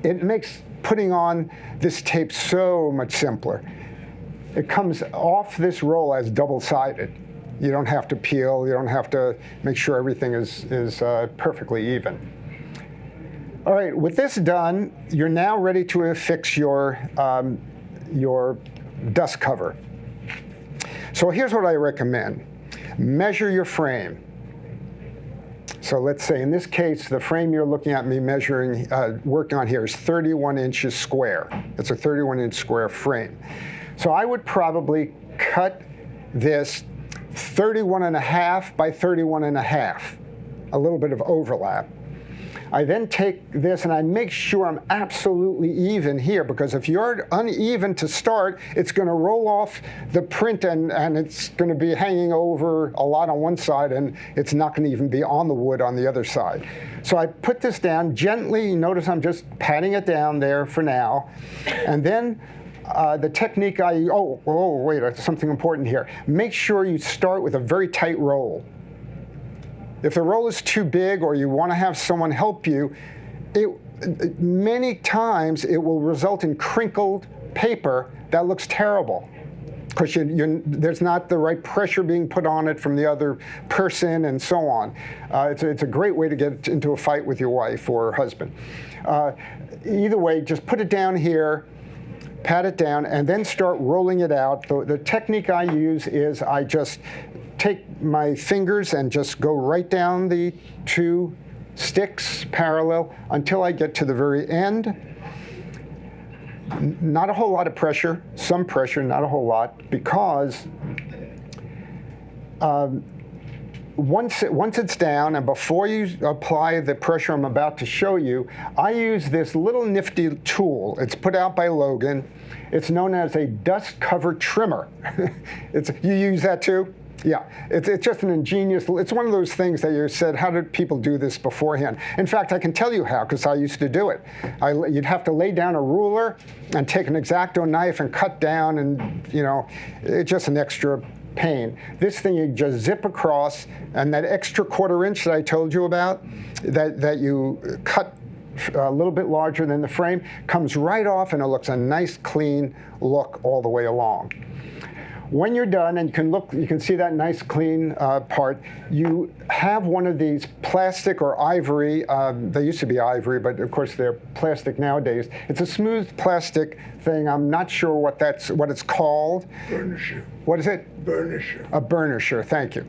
it makes putting on this tape so much simpler. It comes off this roll as double-sided. You don't have to peel. You don't have to make sure everything is perfectly even. All right, with this done, you're now ready to affix your dust cover. So here's what I recommend. Measure your frame. So let's say in this case, the frame you're looking at me measuring, working on here is 31 inches square. It's a 31-inch square frame. So I would probably cut this 31.5 by 31.5, a little bit of overlap. I then take this and I make sure I'm absolutely even here, because if you're uneven to start, it's going to roll off the print and it's going to be hanging over a lot on one side, and it's not going to even be on the wood on the other side. So I put this down gently. Notice I'm just patting it down there for now. And then the technique wait, there's something important here. Make sure you start with a very tight roll. If the roll is too big or you want to have someone help you, many times it will result in crinkled paper that looks terrible, because there's not the right pressure being put on it from the other person and so on. It's a great way to get into a fight with your wife or husband. Either way, just put it down here, pat it down, and then start rolling it out. The technique I use is I just take my fingers and just go right down the 2 sticks parallel until I get to the very end. Not a whole lot of pressure, some pressure, not a whole lot, because once it's down and before you apply the pressure I'm about to show you, I use this little nifty tool. It's put out by Logan. It's known as a dust cover trimmer. You use that too? Yeah, it's just an ingenious, it's one of those things that you said, how did people do this beforehand? In fact, I can tell you how, because I used to do it. You'd have to lay down a ruler and take an X-Acto knife and cut down, and it's just an extra pain. This thing you just zip across, and that extra 1/4 inch that I told you about, that you cut a little bit larger than the frame, comes right off, and it looks a nice clean look all the way along. When you're done, and you can see that nice clean part, you have one of these plastic or ivory, they used to be ivory, but of course they're plastic nowadays. It's a smooth plastic thing. I'm not sure what it's called. Burnisher. What is it? Burnisher. A burnisher, thank you.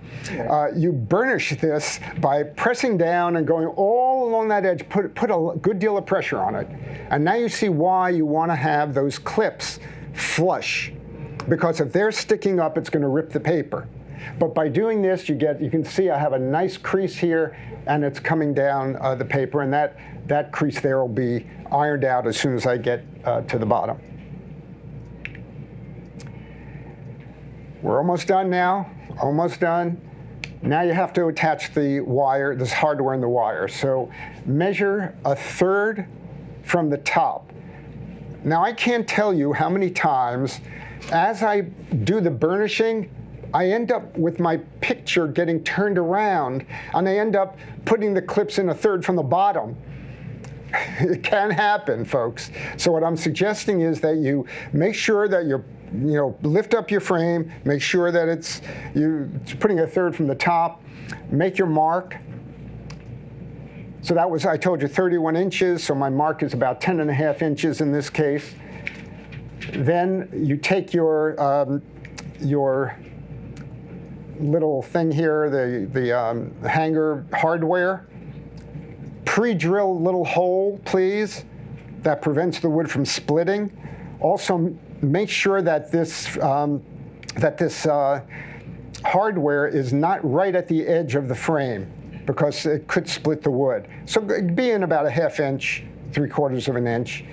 You burnish this by pressing down and going all along that edge, put a good deal of pressure on it. And now you see why you want to have those clips flush. Because if they're sticking up, it's going to rip the paper. But by doing this, you can see I have a nice crease here, and it's coming down the paper, and that crease there will be ironed out as soon as I get to the bottom. We're almost done now, almost done. Now you have to attach the wire, this hardware in the wire. So measure 1/3 from the top. Now I can't tell you how many times as I do the burnishing, I end up with my picture getting turned around, and I end up putting the clips in 1/3 from the bottom. It can happen, folks. So what I'm suggesting is that you make sure that you're, lift up your frame, make sure that it's putting 1/3 from the top, make your mark. So that was, I told you, 31 inches, so my mark is about 10.5 inches in this case. Then you take your little thing here, the hanger hardware, pre-drill little hole, please, that prevents the wood from splitting. Also, make sure that this hardware is not right at the edge of the frame, because it could split the wood. So be in about 1/2 inch, 3/4 of an inch.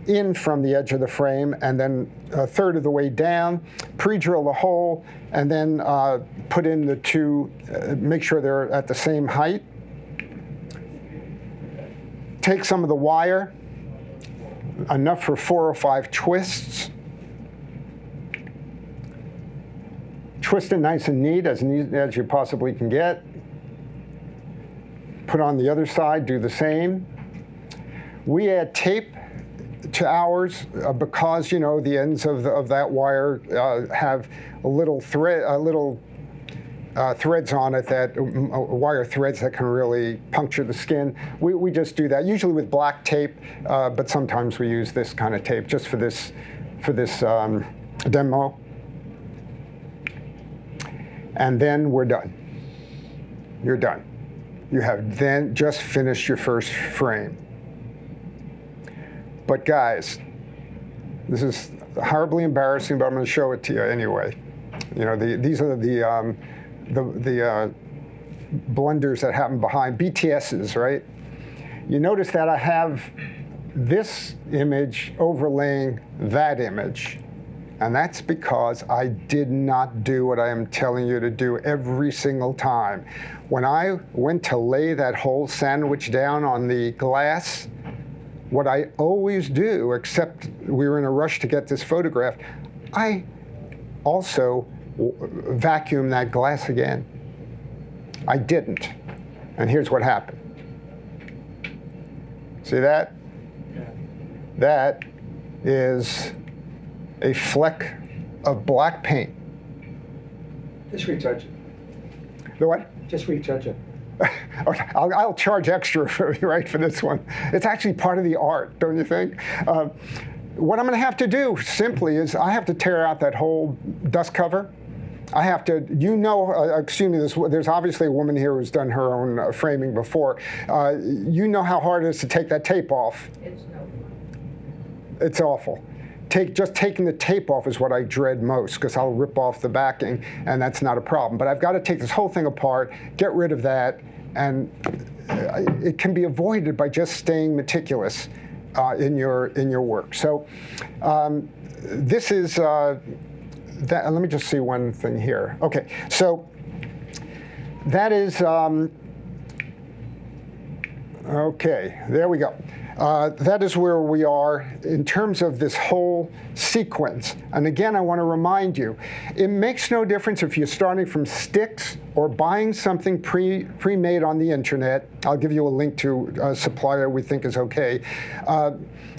in from the edge of the frame, and then a third of the way down, pre-drill the hole, and then put in the two, make sure they're at the same height. Take some of the wire, enough for 4 or 5 twists. Twist it nice and neat as you possibly can get. Put on the other side, do the same. We add tape to ours because, you know, the ends of that wire have a little threads on it, that wire threads that can really puncture the skin. We just do that, usually with black tape, but sometimes we use this kind of tape just for this demo. And then we're done. You're done. You have then just finished your first frame. But guys, this is horribly embarrassing, but I'm going to show it to you anyway. You know, these are the blunders that happen behind BTSs, right? You notice that I have this image overlaying that image. And that's because I did not do what I am telling you to do every single time. When I went to lay that whole sandwich down on the glass, what I always do, except we were in a rush to get this photographed, I also vacuum that glass again. I didn't. And here's what happened. See that? That is a fleck of black paint. Just retouch it. The what? Just retouch it. Okay, I'll charge extra for this one. It's actually part of the art, don't you think? What I'm going to have to do simply is I have to tear out that whole dust cover. I have to, excuse me, there's obviously a woman here who's done her own framing before. You know how hard it is to take that tape off. It's no fun. It's awful. Just taking the tape off is what I dread most, because I'll rip off the backing, and that's not a problem. But I've got to take this whole thing apart, get rid of that, and it can be avoided by just staying meticulous in your work. So this is that. Let me just see one thing here. Okay, so that is okay. There we go. That is where we are in terms of this whole sequence. And again, I want to remind you, it makes no difference if you're starting from sticks or buying something pre-made on the internet. I'll give you a link to a supplier we think is okay.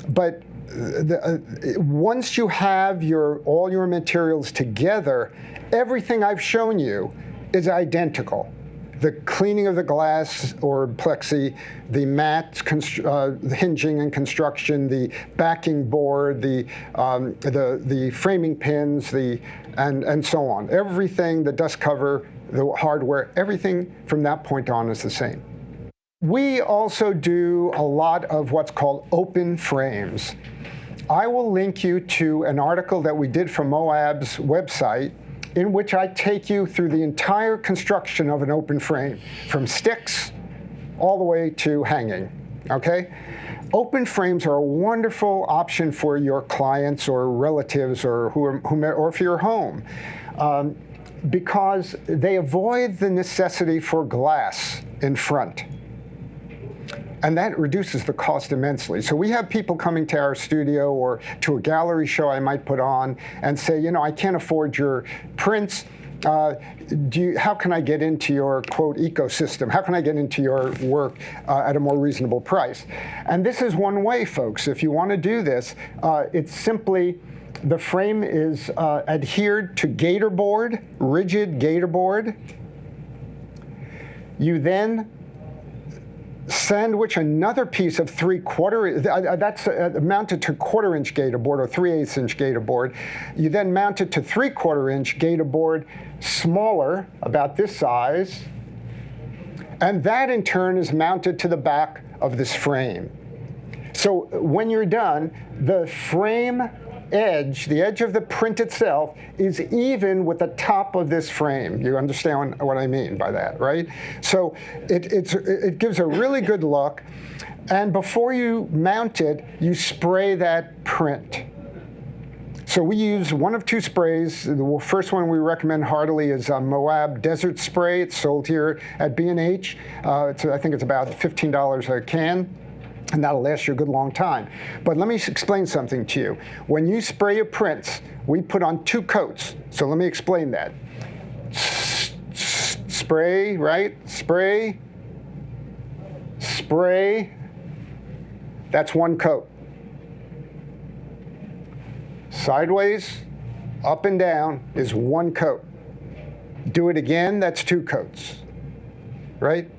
But once you have all your materials together, everything I've shown you is identical. The cleaning of the glass or plexi, the mat, the hinging and construction, the backing board, the framing pins, and so on. Everything, the dust cover, the hardware, everything from that point on is the same. We also do a lot of what's called open frames. I will link you to an article that we did from Moab's website, in which I take you through the entire construction of an open frame, from sticks all the way to hanging, okay? Open frames are a wonderful option for your clients or relatives or whomever, or for your home, because they avoid the necessity for glass in front. And that reduces the cost immensely. So we have people coming to our studio or to a gallery show I might put on and say, you know, I can't afford your prints. How can I get into your, quote, ecosystem? How can I get into your work at a more reasonable price? And this is one way, folks. If you want to do this, it's simply, the frame is adhered to gator board, rigid gator board. You then sandwich another piece of 3/4, that's mounted to 1/4 inch gator board or 3/8 inch gator board. You then mount it to 3/4 inch gator board, smaller, about this size, and that in turn is mounted to the back of this frame. So when you're done, the frame edge, the edge of the print itself, is even with the top of this frame. You understand what I mean by that, right? So it gives a really good look. And before you mount it, you spray that print. So we use one of two sprays. The first one we recommend heartily is Moab Desert Spray. It's sold here at B&H. I think it's about $15 a can, and that'll last you a good long time. But let me explain something to you. When you spray your prints, we put on 2 coats. So let me explain that. Spray, right? Spray. Spray. That's 1 coat. Sideways, up and down is 1 coat. Do it again, that's 2 coats, right?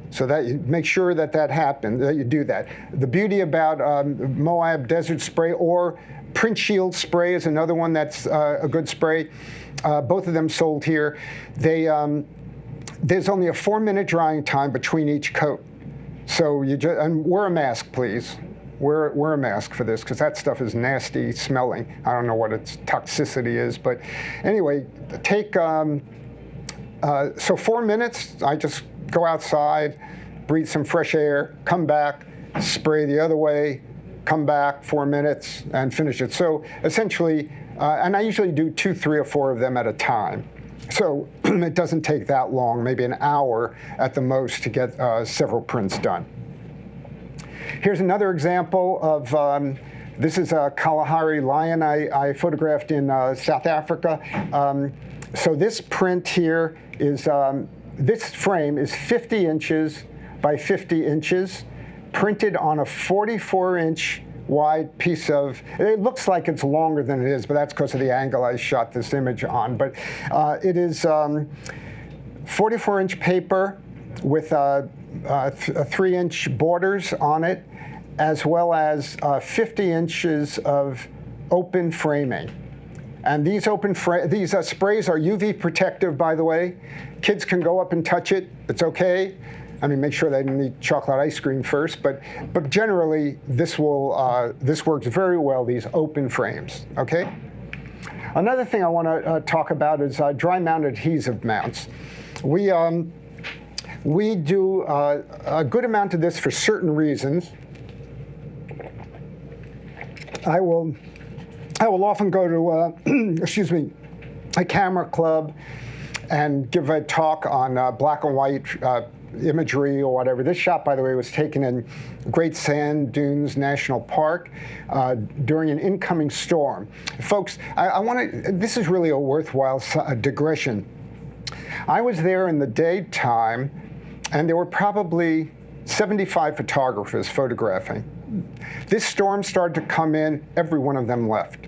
So that you make sure that happens, that you do that. The beauty about Moab Desert Spray or Print Shield Spray is another one that's a good spray. Both of them sold here. There's only a 4-minute drying time between each coat. So and wear a mask, please. Wear a mask for this, because that stuff is nasty smelling. I don't know what its toxicity is, but anyway, take, so 4 minutes, I just go outside, breathe some fresh air, come back, spray the other way, come back 4 minutes, and finish it. So essentially, and I usually do 2, 3, or 4 of them at a time. So it doesn't take that long, maybe an hour at the most to get several prints done. Here's another example of, this is a Kalahari lion I photographed in South Africa. So this print here is, this frame is 50 inches by 50 inches, printed on a 44-inch wide piece of, it looks like it's longer than it is, but that's because of the angle I shot this image on. But it is 44-inch paper with 3-inch borders on it, as well as 50 inches of open framing. And these sprays are UV protective, by the way. Kids can go up and touch it. It's okay. I mean, make sure they didn't eat chocolate ice cream first. But generally, this works very well. These open frames. Okay. Another thing I want to talk about is dry mount adhesive mounts. We do a good amount of this for certain reasons. I will often go to, excuse me, a camera club and give a talk on black and white imagery or whatever. This shot, by the way, was taken in Great Sand Dunes National Park during an incoming storm. Folks, this is really a worthwhile digression. I was there in the daytime, and there were probably 75 photographers photographing. This storm started to come in, every one of them left.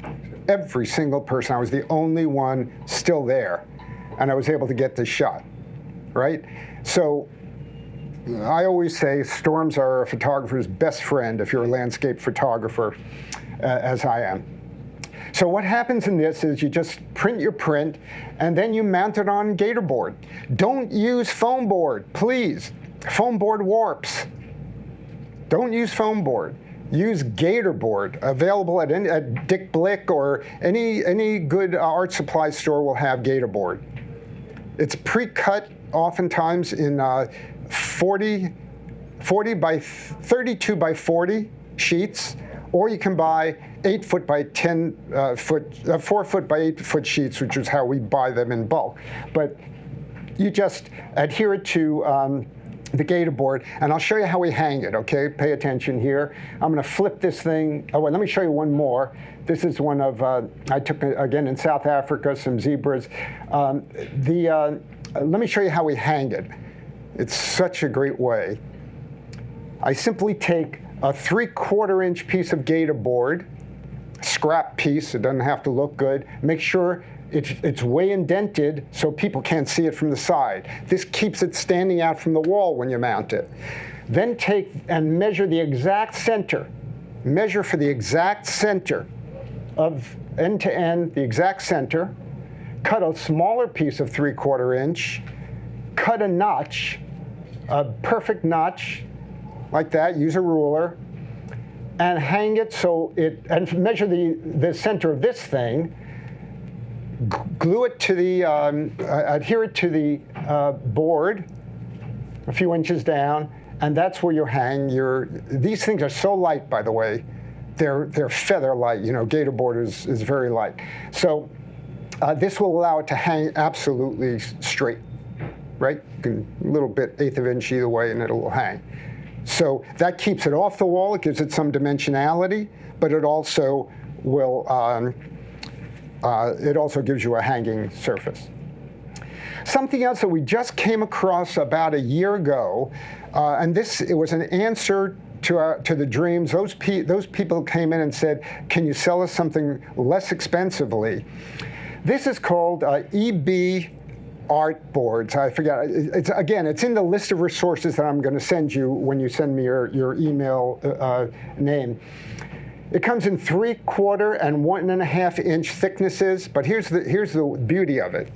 Every single person. I was the only one still there, and I was able to get this shot, right? So I always say storms are a photographer's best friend if you're a landscape photographer, as I am. So what happens in this is you just print your print, and then you mount it on gator board. Don't use foam board, please. Foam board warps. Don't use foam board. Use gator board, available at Dick Blick or any good art supply store will have gator board. It's pre-cut oftentimes in 40 by 32 by 40 sheets, or you can buy 8 foot by 10 foot, 4 foot by 8 foot sheets, which is how we buy them in bulk. But you just adhere it to the gator board, and I'll show you how we hang it, okay? Pay attention here. I'm gonna flip this thing. Oh, wait, let me show you one more. This is one of, I took, again, in South Africa, some zebras. Let me show you how we hang it. It's such a great way. I simply take a 3/4 inch piece of gator board, scrap piece, it doesn't have to look good. Make sure it's way indented so people can't see it from the side. This keeps it standing out from the wall when you mount it. Then take and measure the exact center. Measure for the exact center of end to end, the exact center. Cut a smaller piece of 3/4 inch. Cut a notch, a perfect notch, like that. Use a ruler. and hang it and measure the center of this thing, glue it to the, adhere it to the board a few inches down, and that's where you hang these things are so light, by the way. They're feather light. Gator board is very light. So this will allow it to hang absolutely straight, right? A little bit, 1/8 of an inch either way, and it'll hang. So that keeps it off the wall. It gives it some dimensionality, but it also will. It also gives you a hanging surface. Something else that we just came across about a year ago, and it was an answer to the dreams. Those people came in and said, "Can you sell us something less expensively?" This is called EB art boards. I forget. It's in the list of resources that I'm going to send you when you send me your email name. It comes in 3/4 and 1.5 inch thicknesses, but here's the beauty of it.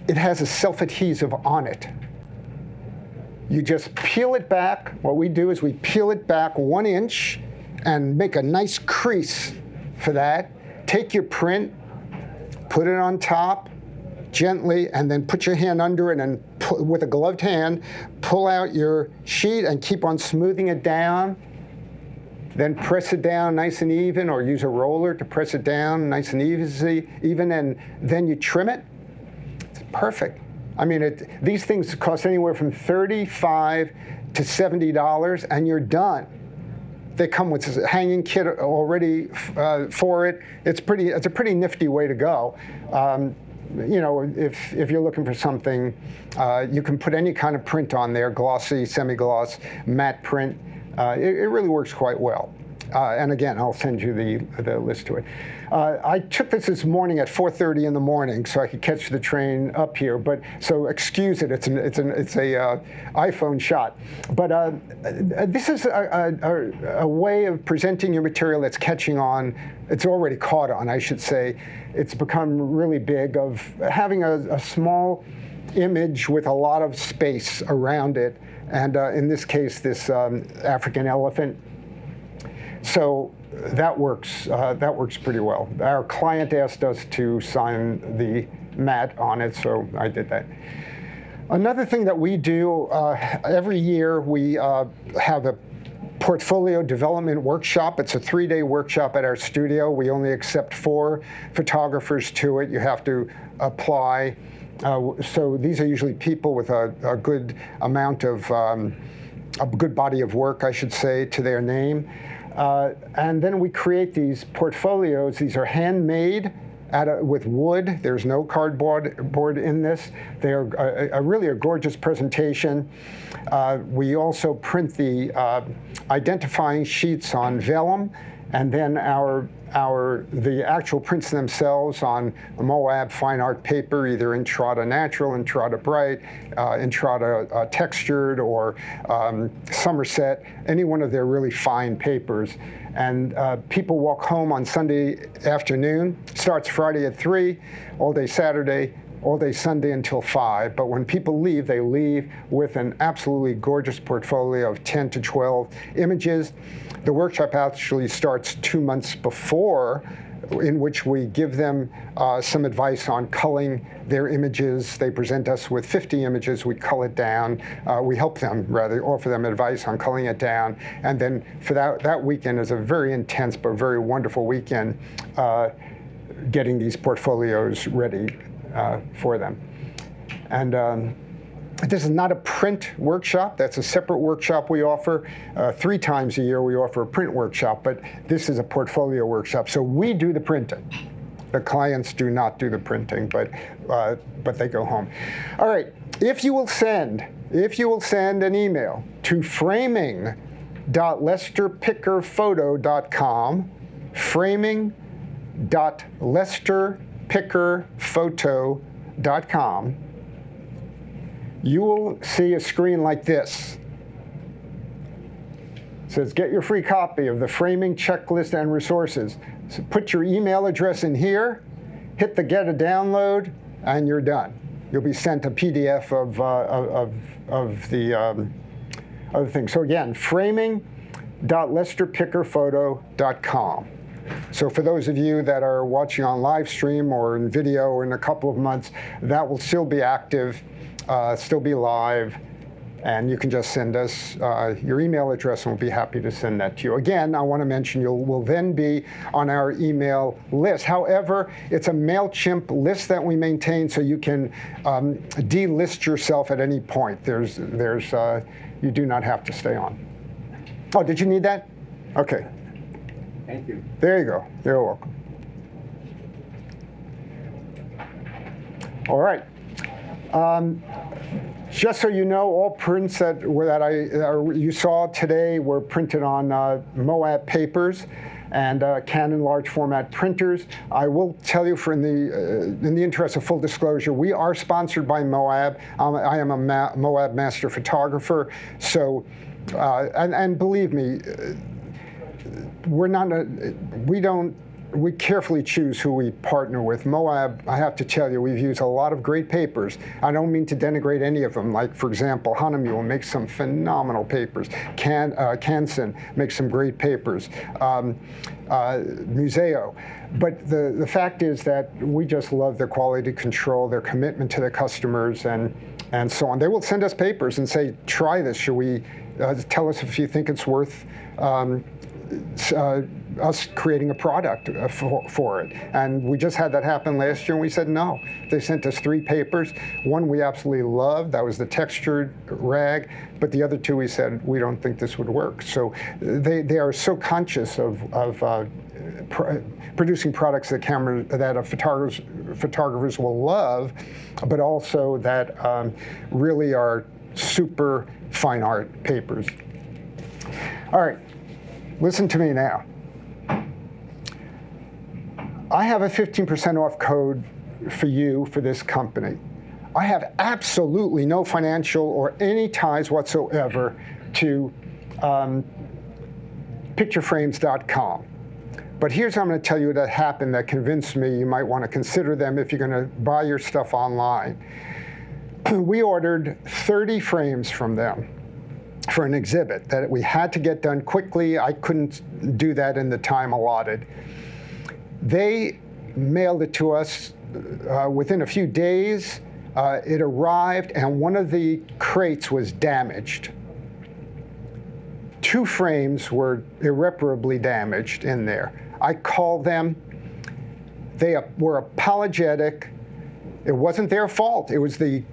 It has a self-adhesive on it. You just peel it back. What we do is we peel it back 1 inch and make a nice crease for that. Take your print, put it on top gently, and then put your hand under it and with a gloved hand, pull out your sheet and keep on smoothing it down. Then press it down nice and even, or use a roller to press it down nice and even, and then you trim it. It's perfect. I mean, these things cost anywhere from $35 to $70, and you're done. They come with a hanging kit already for it. It's a pretty nifty way to go. If you're looking for something, you can put any kind of print on there: glossy, semi-gloss, matte print. It really works quite well. And again, I'll send you the list to it. I took this morning at 4:30 in the morning so I could catch the train up here. But so excuse it. It's a iPhone shot. But this is a way of presenting your material that's catching on. It's already caught on, I should say. It's become really big, of having a small image with a lot of space around it. And in this case, this African elephant. So that works pretty well. Our client asked us to sign the mat on it, so I did that. Another thing that we do every year, we have a portfolio development workshop. It's a 3-day workshop at our studio. We only accept 4 photographers to it. You have to apply. So these are usually people with a good amount of, a good body of work, I should say, to their name. And then we create these portfolios. These are handmade with wood. There's no cardboard in this. They're really a gorgeous presentation. We also print the identifying sheets on vellum, and then the actual prints themselves on Moab fine art paper, either Entrada Natural, Entrada Bright, Entrada Textured, or Somerset, any one of their really fine papers. And people walk home on Sunday afternoon. Starts Friday at 3, all day Saturday, all day Sunday until 5. But when people leave, they leave with an absolutely gorgeous portfolio of 10 to 12 images. The workshop actually starts 2 months before, in which we give them some advice on culling their images. They present us with 50 images. We cull it down. We help them, rather, offer them advice on culling it down. And then for that weekend is a very intense but very wonderful weekend, getting these portfolios ready for them. And this is not a print workshop. That's a separate workshop we offer. 3 times a year we offer a print workshop, but this is a portfolio workshop. So we do the printing. The clients do not do the printing, but they go home. All right, if you will send an email to framing.lesterpickerphoto.com, framing.lesterpickerphoto.com, you will see a screen like this. It says, get your free copy of the framing checklist and resources. So put your email address in here, hit the get a download, and you're done. You'll be sent a PDF of the other thing. So again, framing www.lesterpickerphoto.com. So for those of you that are watching on live stream or in video in a couple of months, that will still be active, still be live, and you can just send us your email address and we'll be happy to send that to you. Again, I want to mention will then be on our email list. However, it's a MailChimp list that we maintain, so you can delist yourself at any point. You do not have to stay on. Oh, did you need that? Okay. Thank you. There you go. You're welcome. All right. Just so you know, all prints that you saw today were printed on Moab papers and Canon large format printers. I will tell you, in the interest of full disclosure, we are sponsored by Moab. I am a Moab Master photographer, so and believe me, we carefully choose who we partner with. Moab, I have to tell you, we've used a lot of great papers. I don't mean to denigrate any of them. Like, for example, Hahnemühle makes some phenomenal papers. Canson makes some great papers. Museo. But the fact is that we just love their quality control, their commitment to their customers, and so on. They will send us papers and say, try this. Should we tell us if you think it's worth us creating a product for it. And we just had that happen last year, and we said no. They sent us 3 papers. One we absolutely loved, that was the textured rag, but the other 2 we said, we don't think this would work. So they are so conscious of producing products that photographers will love, but also that really are super fine art papers. All right. Listen to me now. I have a 15% off code for you for this company. I have absolutely no financial or any ties whatsoever to pictureframes.com. But here's what I'm going to tell you that happened that convinced me you might want to consider them if you're going to buy your stuff online. We ordered 30 frames from them for an exhibit that we had to get done quickly. I couldn't do that in the time allotted. They mailed it to us within a few days. It arrived, and one of the crates was damaged. 2 frames were irreparably damaged in there. I called them. They were apologetic. It wasn't their fault. It was the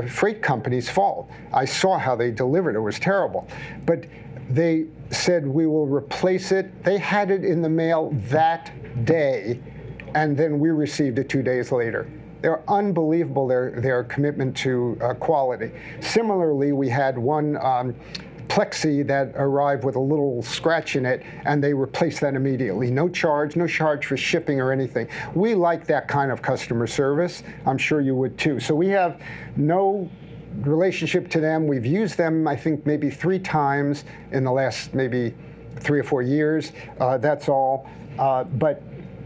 freight company's fault. I saw how they delivered. It was terrible. But they said, we will replace it. They had it in the mail that day, and then we received it 2 days later. They're unbelievable, their commitment to quality. Similarly, we had one plexi that arrived with a little scratch in it, and they replaced that immediately. No charge for shipping or anything. We like that kind of customer service. I'm sure you would too. So we have no relationship to them. We've used them, I think, maybe 3 times in the last maybe 3 or 4 years. That's all. But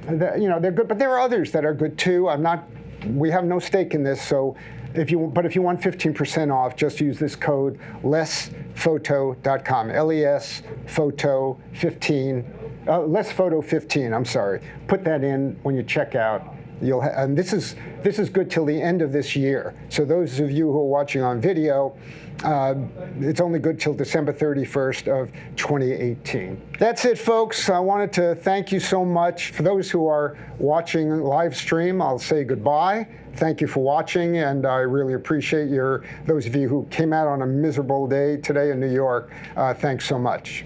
they're good. But there are others that are good too. We have no stake in this, so. If you want 15% off, just use this code lesphoto.com, LESPhoto15, lesphoto15. I'm sorry. Put that in when you check out. And this is good till the end of this year. So those of you who are watching on video, it's only good till December 31st of 2018. That's it, folks. I wanted to thank you so much. For those who are watching live stream, I'll say goodbye. Thank you for watching, and I really appreciate those of you who came out on a miserable day today in New York. Thanks so much.